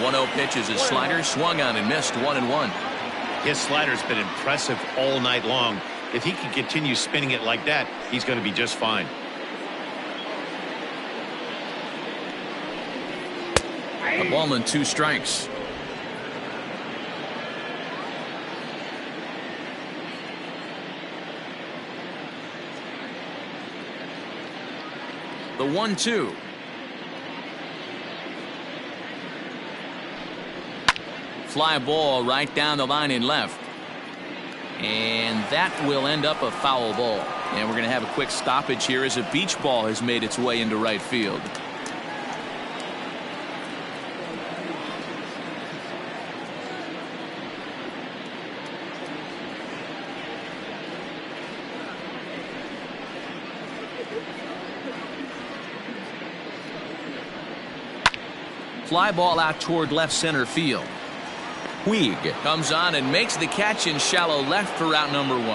One-0 pitch is his slider, swung on and missed. 1-1. His slider's been impressive all night long. If he can continue spinning it like that, he's going to be just fine. A ball and 2 strikes. The 1-2. Fly ball right down the line in left. And that will end up a foul ball. And we're going to have a quick stoppage here as a beach ball has made its way into right field. Fly ball out toward left center field. Puig comes on and makes the catch in shallow left for out number 1.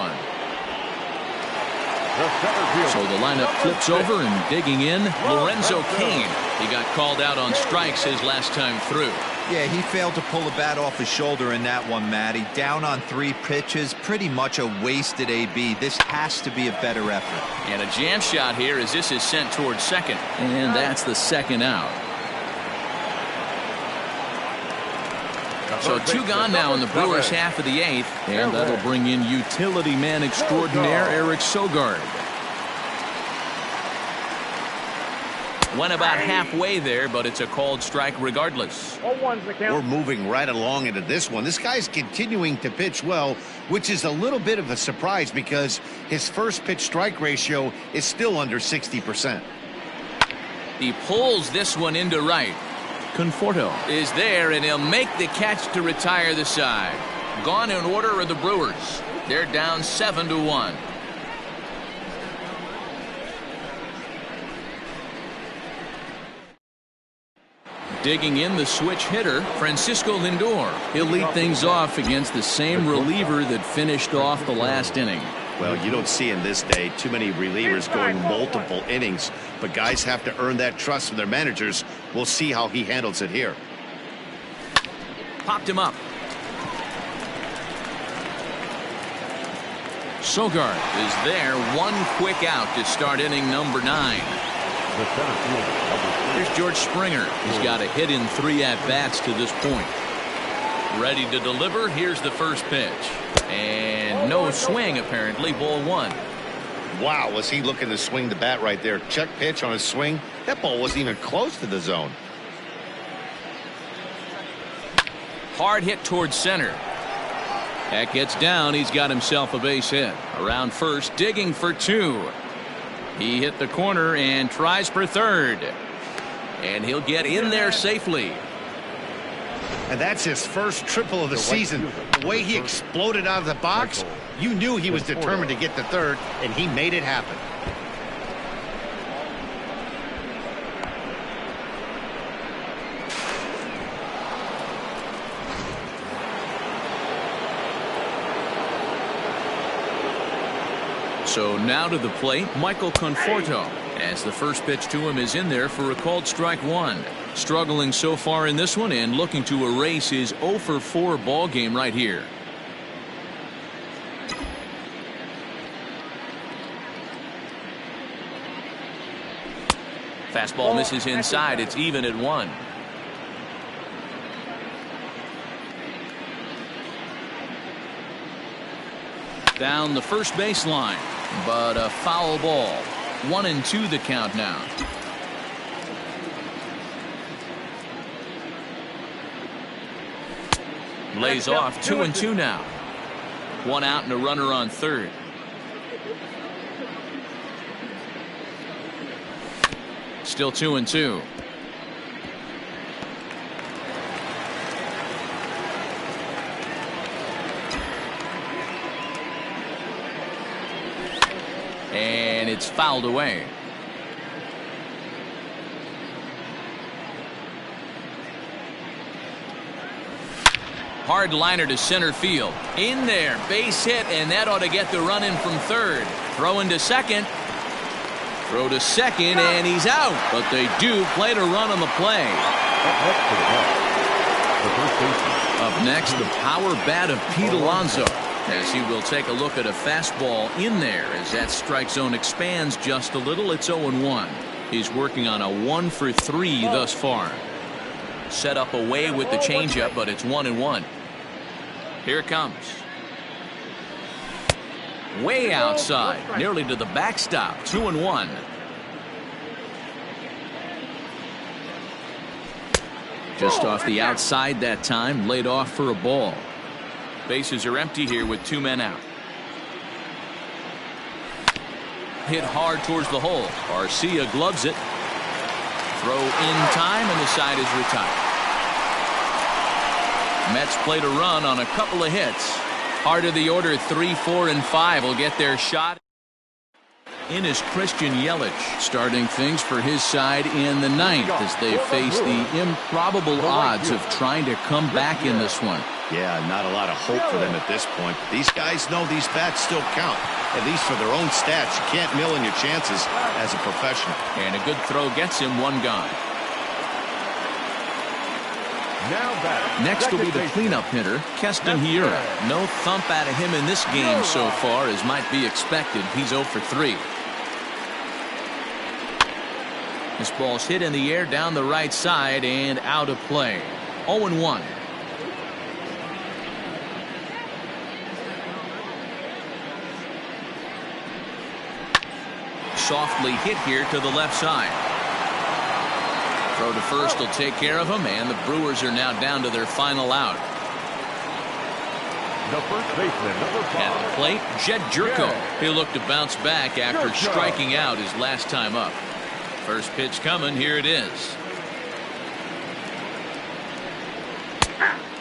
So the lineup flips over and digging in, Lorenzo Cain. He got called out on strikes his last time through. Yeah, he failed to pull the bat off his shoulder in that one, Matty. Down on 3 pitches, pretty much a wasted AB. This has to be a better effort. And a jam shot here as this is sent towards second. And that's the second out. So 2 gone now in the Brewers half of the 8th, and that'll bring in utility man extraordinaire Eric Sogard. Went about halfway there, but it's a called strike regardless. We're moving right along into this one. This guy's continuing to pitch well, which is a little bit of a surprise because his first pitch strike ratio is still under 60%. He pulls this one into right. Conforto is there, and he'll make the catch to retire the side. Gone in order are the Brewers. They're down 7-1. Digging in the switch hitter, Francisco Lindor. He'll lead things off against the same reliever that finished off the last inning. Well, you don't see in this day too many relievers going multiple innings, but guys have to earn that trust from their managers. We'll see how he handles it here. Popped him up. Sogard is there. 1 quick out to start inning number 9. Here's George Springer. He's got a hit in 3 at-bats to this point. Ready to deliver. Here's the first pitch. And no swing, apparently. Ball 1. Wow, was he looking to swing the bat right there. Check pitch on his swing. That ball wasn't even close to the zone. Hard hit towards center. That gets down. He's got himself a base hit. Around first, digging for 2. He hit the corner and tries for third. And he'll get in there safely. And that's his first triple of the season. The way he exploded out of the box, you knew he was determined to get to third, and he made it happen. So now to the plate, Michael Conforto, as the first pitch to him is in there for a called strike 1. Struggling so far in this one and looking to erase his 0-for-4 ball game right here. Fastball misses inside. It's even at 1. Down the first baseline, but a foul ball. 1-2 the count now. Lays off. 2-2 now. 1 out and a runner on third. Still 2-2. And it's fouled away. Hard liner to center field. In there, base hit, and that ought to get the run in from third. Throw into second. Throw to second, and he's out. But they do play to run on the play. Up next, the power bat of Pete Alonso, as he will take a look at a fastball in there as that strike zone expands just a little. It's 0-1. He's working on a 1-for-3 thus far. Set up away with the changeup, but it's 1-1. Here it comes. Way outside, nearly to the backstop. 2-1. Just off the outside that time, laid off for a ball. Bases are empty here with 2 men out. Hit hard towards the hole. Garcia gloves it. Throw in time, and the side is retired. Mets played a run on a couple of hits. Heart of the order 3, 4, and 5 will get their shot. In is Christian Yelich, starting things for his side in the 9th as they face the improbable odds of trying to come back in this one. Yeah, not a lot of hope for them at this point. But these guys know these bats still count, at least for their own stats. You can't mill in your chances as a professional. And a good throw gets him 1 gone. Next will be the cleanup hitter, Keston Hiura. No thump out of him in this game so far, as might be expected. He's 0 for 3. This ball's hit in the air down the right side and out of play. 0-1. Softly hit here to the left side. Throw to first will take care of him, and the Brewers are now down to their final out. The first baseman, number 5. At the plate, Jed Jerko. He'll look to bounce back after striking out his last time up. First pitch coming. Here it is.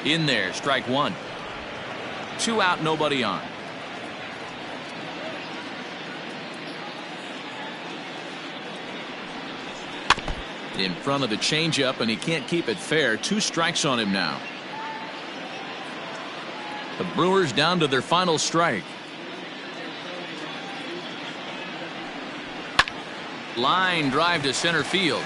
In there, strike 1. 2 out, nobody on. In front of the changeup, and he can't keep it fair. 2 strikes on him now. The Brewers down to their final strike. Line drive to center field.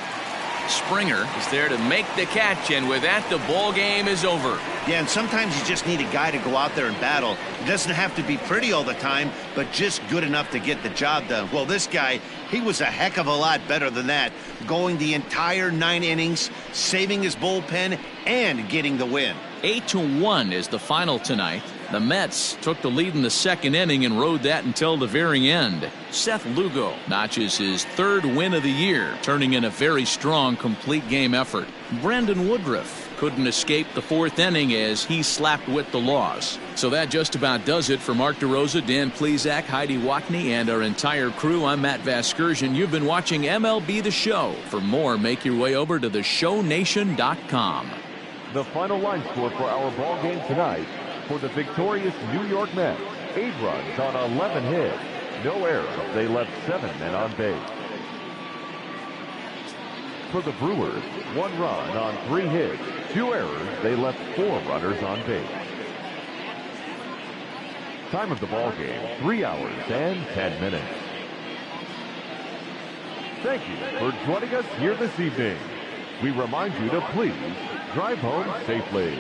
Springer is there to make the catch, and with that, the ball game is over. Yeah, and sometimes you just need a guy to go out there and battle. It doesn't have to be pretty all the time, but just good enough to get the job done. Well, this guy, he was a heck of a lot better than that, going the entire 9 innings, saving his bullpen, and getting the win. 8-1 is the final tonight. The Mets took the lead in the 2nd inning and rode that until the very end. Seth Lugo notches his 3rd win of the year, turning in a very strong complete game effort. Brandon Woodruff couldn't escape the 4th inning as he slapped with the loss. So that just about does it for Mark DeRosa, Dan Plesac, Heidi Watney, and our entire crew. I'm Matt Vasgersian. You've been watching MLB The Show. For more, make your way over to theshownation.com. The final line score for our ball game tonight: for the victorious New York Mets, 8 runs on 11 hits, no errors. They left 7 men on base. For the Brewers, 1 run on 3 hits, 2 errors. They left 4 runners on base. Time of the ball game, 3 hours and 10 minutes. Thank you for joining us here this evening. We remind you to please drive home safely.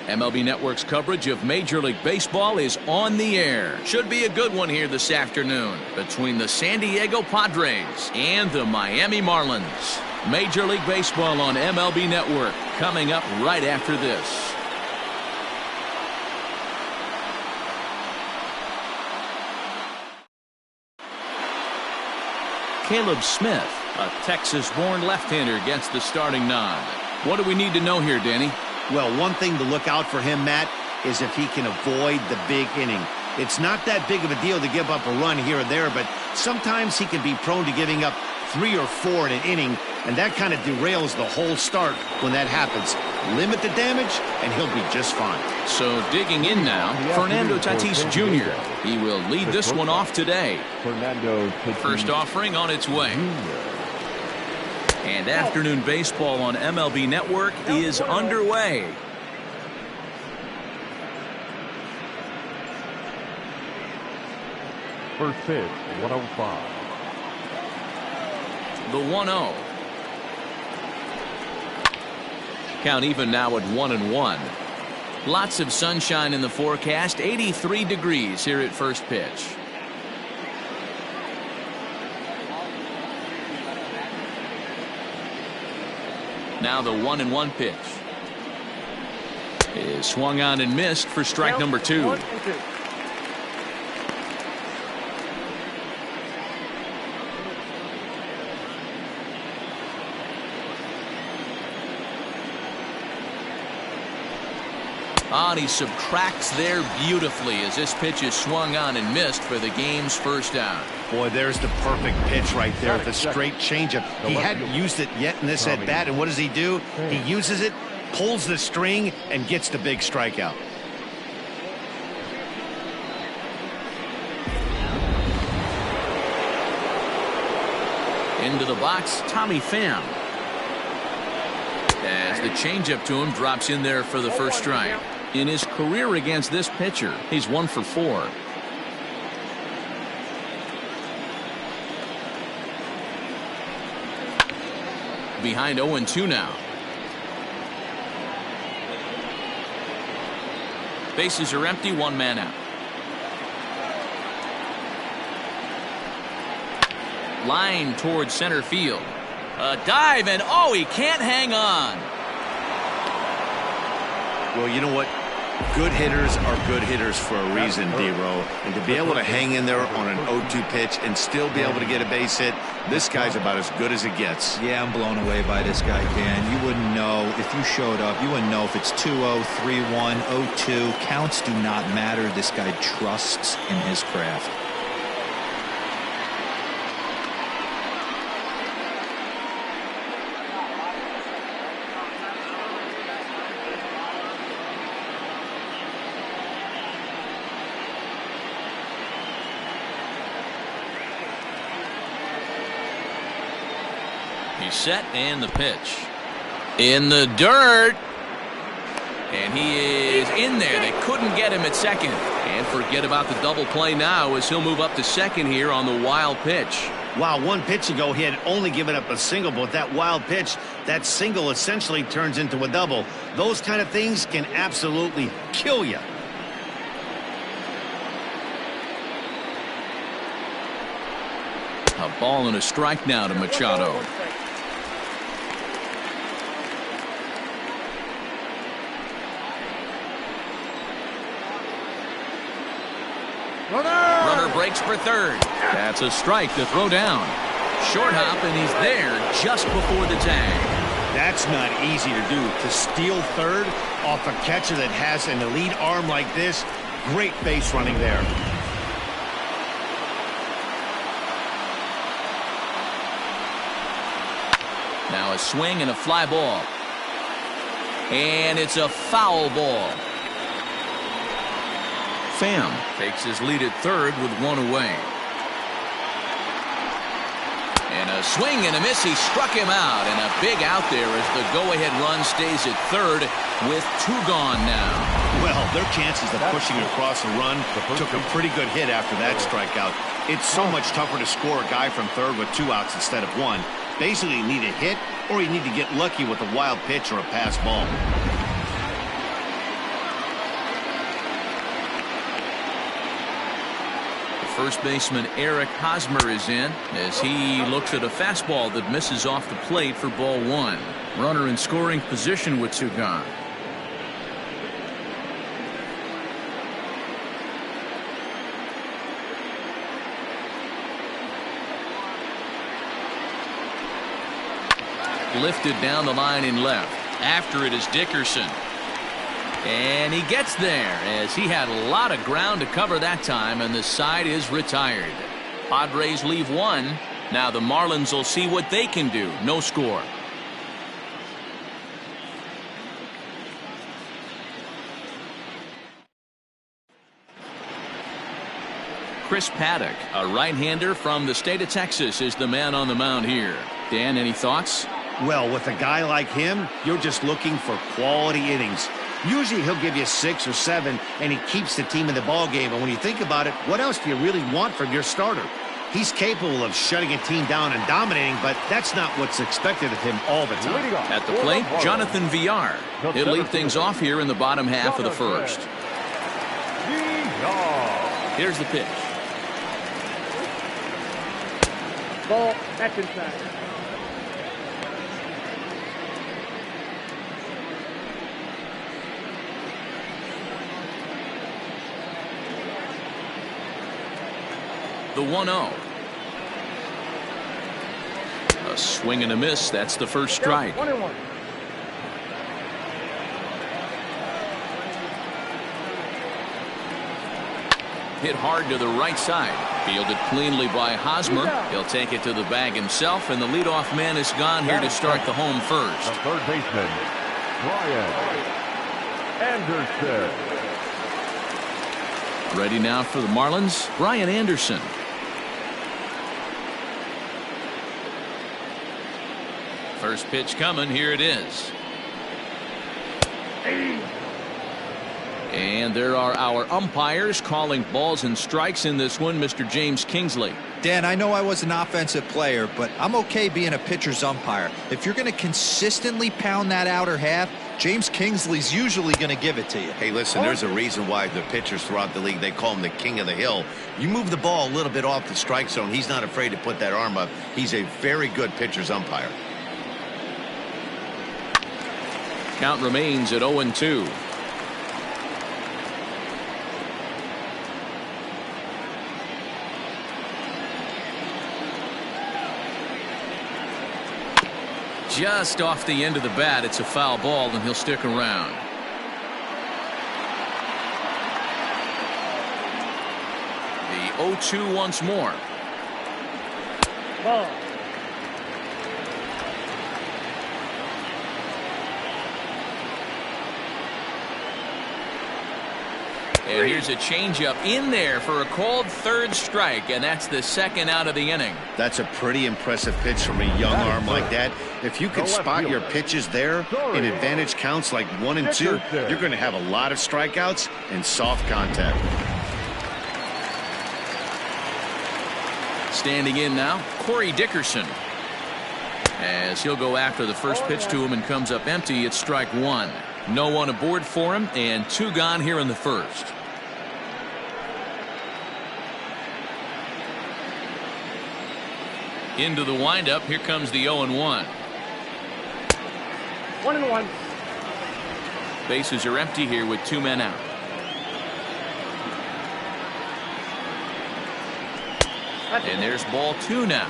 MLB Network's coverage of Major League Baseball is on the air. Should be a good one here this afternoon between the San Diego Padres and the Miami Marlins. Major League Baseball on MLB Network coming up right after this. Caleb Smith, a Texas-born left-hander, gets the starting nod. What do we need to know here, Danny? Well, one thing to look out for him, Matt, is if he can avoid the big inning. It's not that big of a deal to give up a run here or there, but sometimes he can be prone to giving up 3 or 4 in an inning, and that kind of derails the whole start when that happens. Limit the damage, and he'll be just fine. So digging in now, Fernando Tatis Jr. He will lead this one off today. First offering on its way. And afternoon baseball on MLB Network is underway. First pitch, 105. The 1-0. Count even now at 1-1. Lots of sunshine in the forecast. 83 degrees here at first pitch. Now the 1-1 pitch is swung on and missed for strike number 2. And he subtracts there beautifully as this pitch is swung on and missed for the game's first out. Boy, there's the perfect pitch right there, the straight changeup. He hadn't used it yet in this at-bat, and what does he do? He uses it, pulls the string, and gets the big strikeout. Into the box, Tommy Pham. As the changeup to him drops in there for the first strike. In his career against this pitcher, he's 1 for 4. Behind 0-2 now. Bases are empty, 1 man out. Line towards center field. A dive, and oh, he can't hang on. Well, you know what? Good hitters are good hitters for a reason, D-Row. And to be able to hang in there on an 0-2 pitch and still be able to get a base hit, this guy's about as good as it gets. Yeah, I'm blown away by this guy, Dan. You wouldn't know if you showed up. You wouldn't know if it's 2-0, 3-1, 0-2. Counts do not matter. This guy trusts in his craft. He's set, and the pitch. In the dirt. And he is in there. They couldn't get him at second. And forget about the double play now as he'll move up to second here on the wild pitch. Wow, 1 pitch ago he had only given up a single, but that wild pitch, that single essentially turns into a double. Those kind of things can absolutely kill you. A ball and a strike now to Machado. Runner breaks for third. That's a strike to throw down. Short hop, and he's there just before the tag. That's not easy to do. To steal third off a catcher that has an elite arm like this, great base running there. Now a swing and a fly ball. And it's a foul ball. Pham takes his lead at third with 1 away. And a swing and a miss. He struck him out, and a big out there as the go-ahead run stays at third with 2 gone now. Well, their chances of pushing across the run took a pretty good hit after that strikeout. It's so much tougher to score a guy from third with 2 outs instead of 1. Basically, you need a hit, or you need to get lucky with a wild pitch or a pass ball. First baseman Eric Hosmer is in as he looks at a fastball that misses off the plate for ball one. Runner in scoring position with two gone. Lifted down the line in left. After it is Dickerson. And he gets there as he had a lot of ground to cover that time, and the side is retired. Padres leave one. Now the Marlins will see what they can do. No score. Chris Paddock, a right-hander from the state of Texas, is the man on the mound here. Dan, any thoughts? Well, with a guy like him, you're just looking for quality innings. Usually he'll give you 6 or 7, and he keeps the team in the ball game. And when you think about it, what else do you really want from your starter? He's capable of shutting a team down and dominating, but that's not what's expected of him all the time. At the plate, Jonathan Villar. He'll lead things off here in the bottom half of the first. Here's the pitch. Ball, that's inside. The 1-0. A swing and a miss. That's the first strike. 1-1. Hit hard to the right side. Fielded cleanly by Hosmer. He'll take it to the bag himself, and the leadoff man is gone here to start the home first. The third baseman, Brian Anderson. Ready now for the Marlins, Brian Anderson. First pitch coming. Here it is. And there are our umpires calling balls and strikes in this one. Mr. James Kingsley. Dan, I know I was an offensive player, but I'm okay being a pitcher's umpire. If you're going to consistently pound that outer half, James Kingsley's usually going to give it to you. Hey, listen, there's a reason why the pitchers throughout the league, they call him the king of the hill. You move the ball a little bit off the strike zone, he's not afraid to put that arm up. He's a very good pitcher's umpire. Count remains at 0-2. Just off the end of the bat. It's a foul ball, and he'll stick around. The 0-2 once more. Ball. And here's a changeup in there for a called third strike, and that's the second out of the inning. That's a pretty impressive pitch from a young arm like that. If you can spot your pitches there in advantage counts like 1 and 2, you're going to have a lot of strikeouts and soft contact. Standing in now, Corey Dickerson. As he'll go after the first pitch to him and comes up empty, it's strike one. No one aboard for him, and 2 gone here in the first. Into the windup. Here comes the 0-1. 1-1. Bases are empty here with 2 men out. And there's ball 2 now.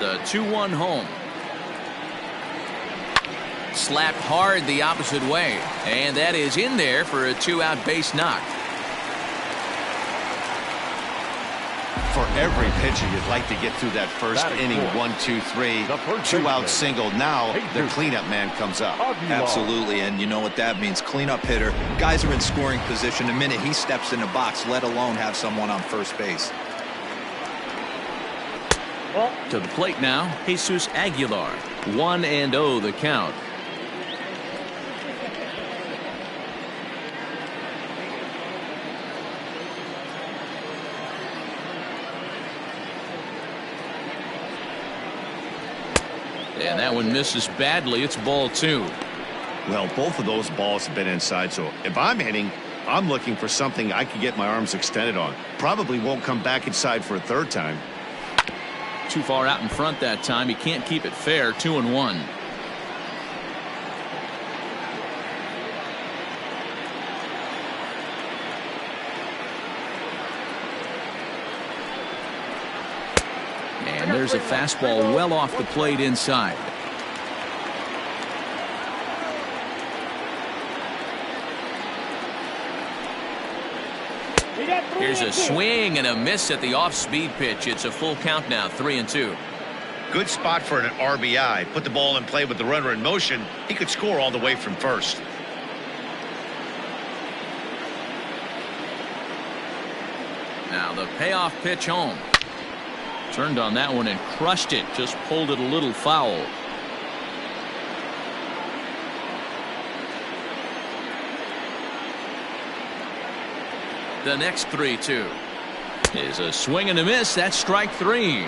The 2-1 home. Slapped hard the opposite way, and that is in there for a 2-out base knock. For every pitcher, you'd like to get through that first inning. 1, 2, 3, 2-out single. Now the cleanup man comes up. Absolutely, and you know what that means. Cleanup hitter. Guys are in scoring position the minute he steps in the box, let alone have someone on first base. To the plate now, Jesus Aguilar. 1-0 the count. And that one misses badly. It's ball 2. Well, both of those balls have been inside, so if I'm hitting, I'm looking for something I can get my arms extended on. Probably won't come back inside for a third time. Too far out in front that time. He can't keep it fair. 2-1. And there's a fastball well off the plate inside. Here's a swing and a miss at the off-speed pitch. It's a full count now, 3-2. Good spot for an RBI. Put the ball in play with the runner in motion. He could score all the way from first. Now the payoff pitch home. Turned on that one and crushed it. Just pulled it a little foul. The next 3-2 is a swing and a miss. That's strike 3.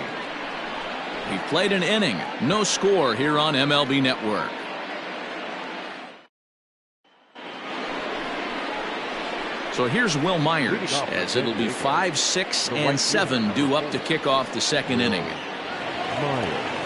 He played an inning. No score here on MLB Network. So here's Will Myers as it'll be 5, 6, and 7 due up to kick off the second inning. Myers.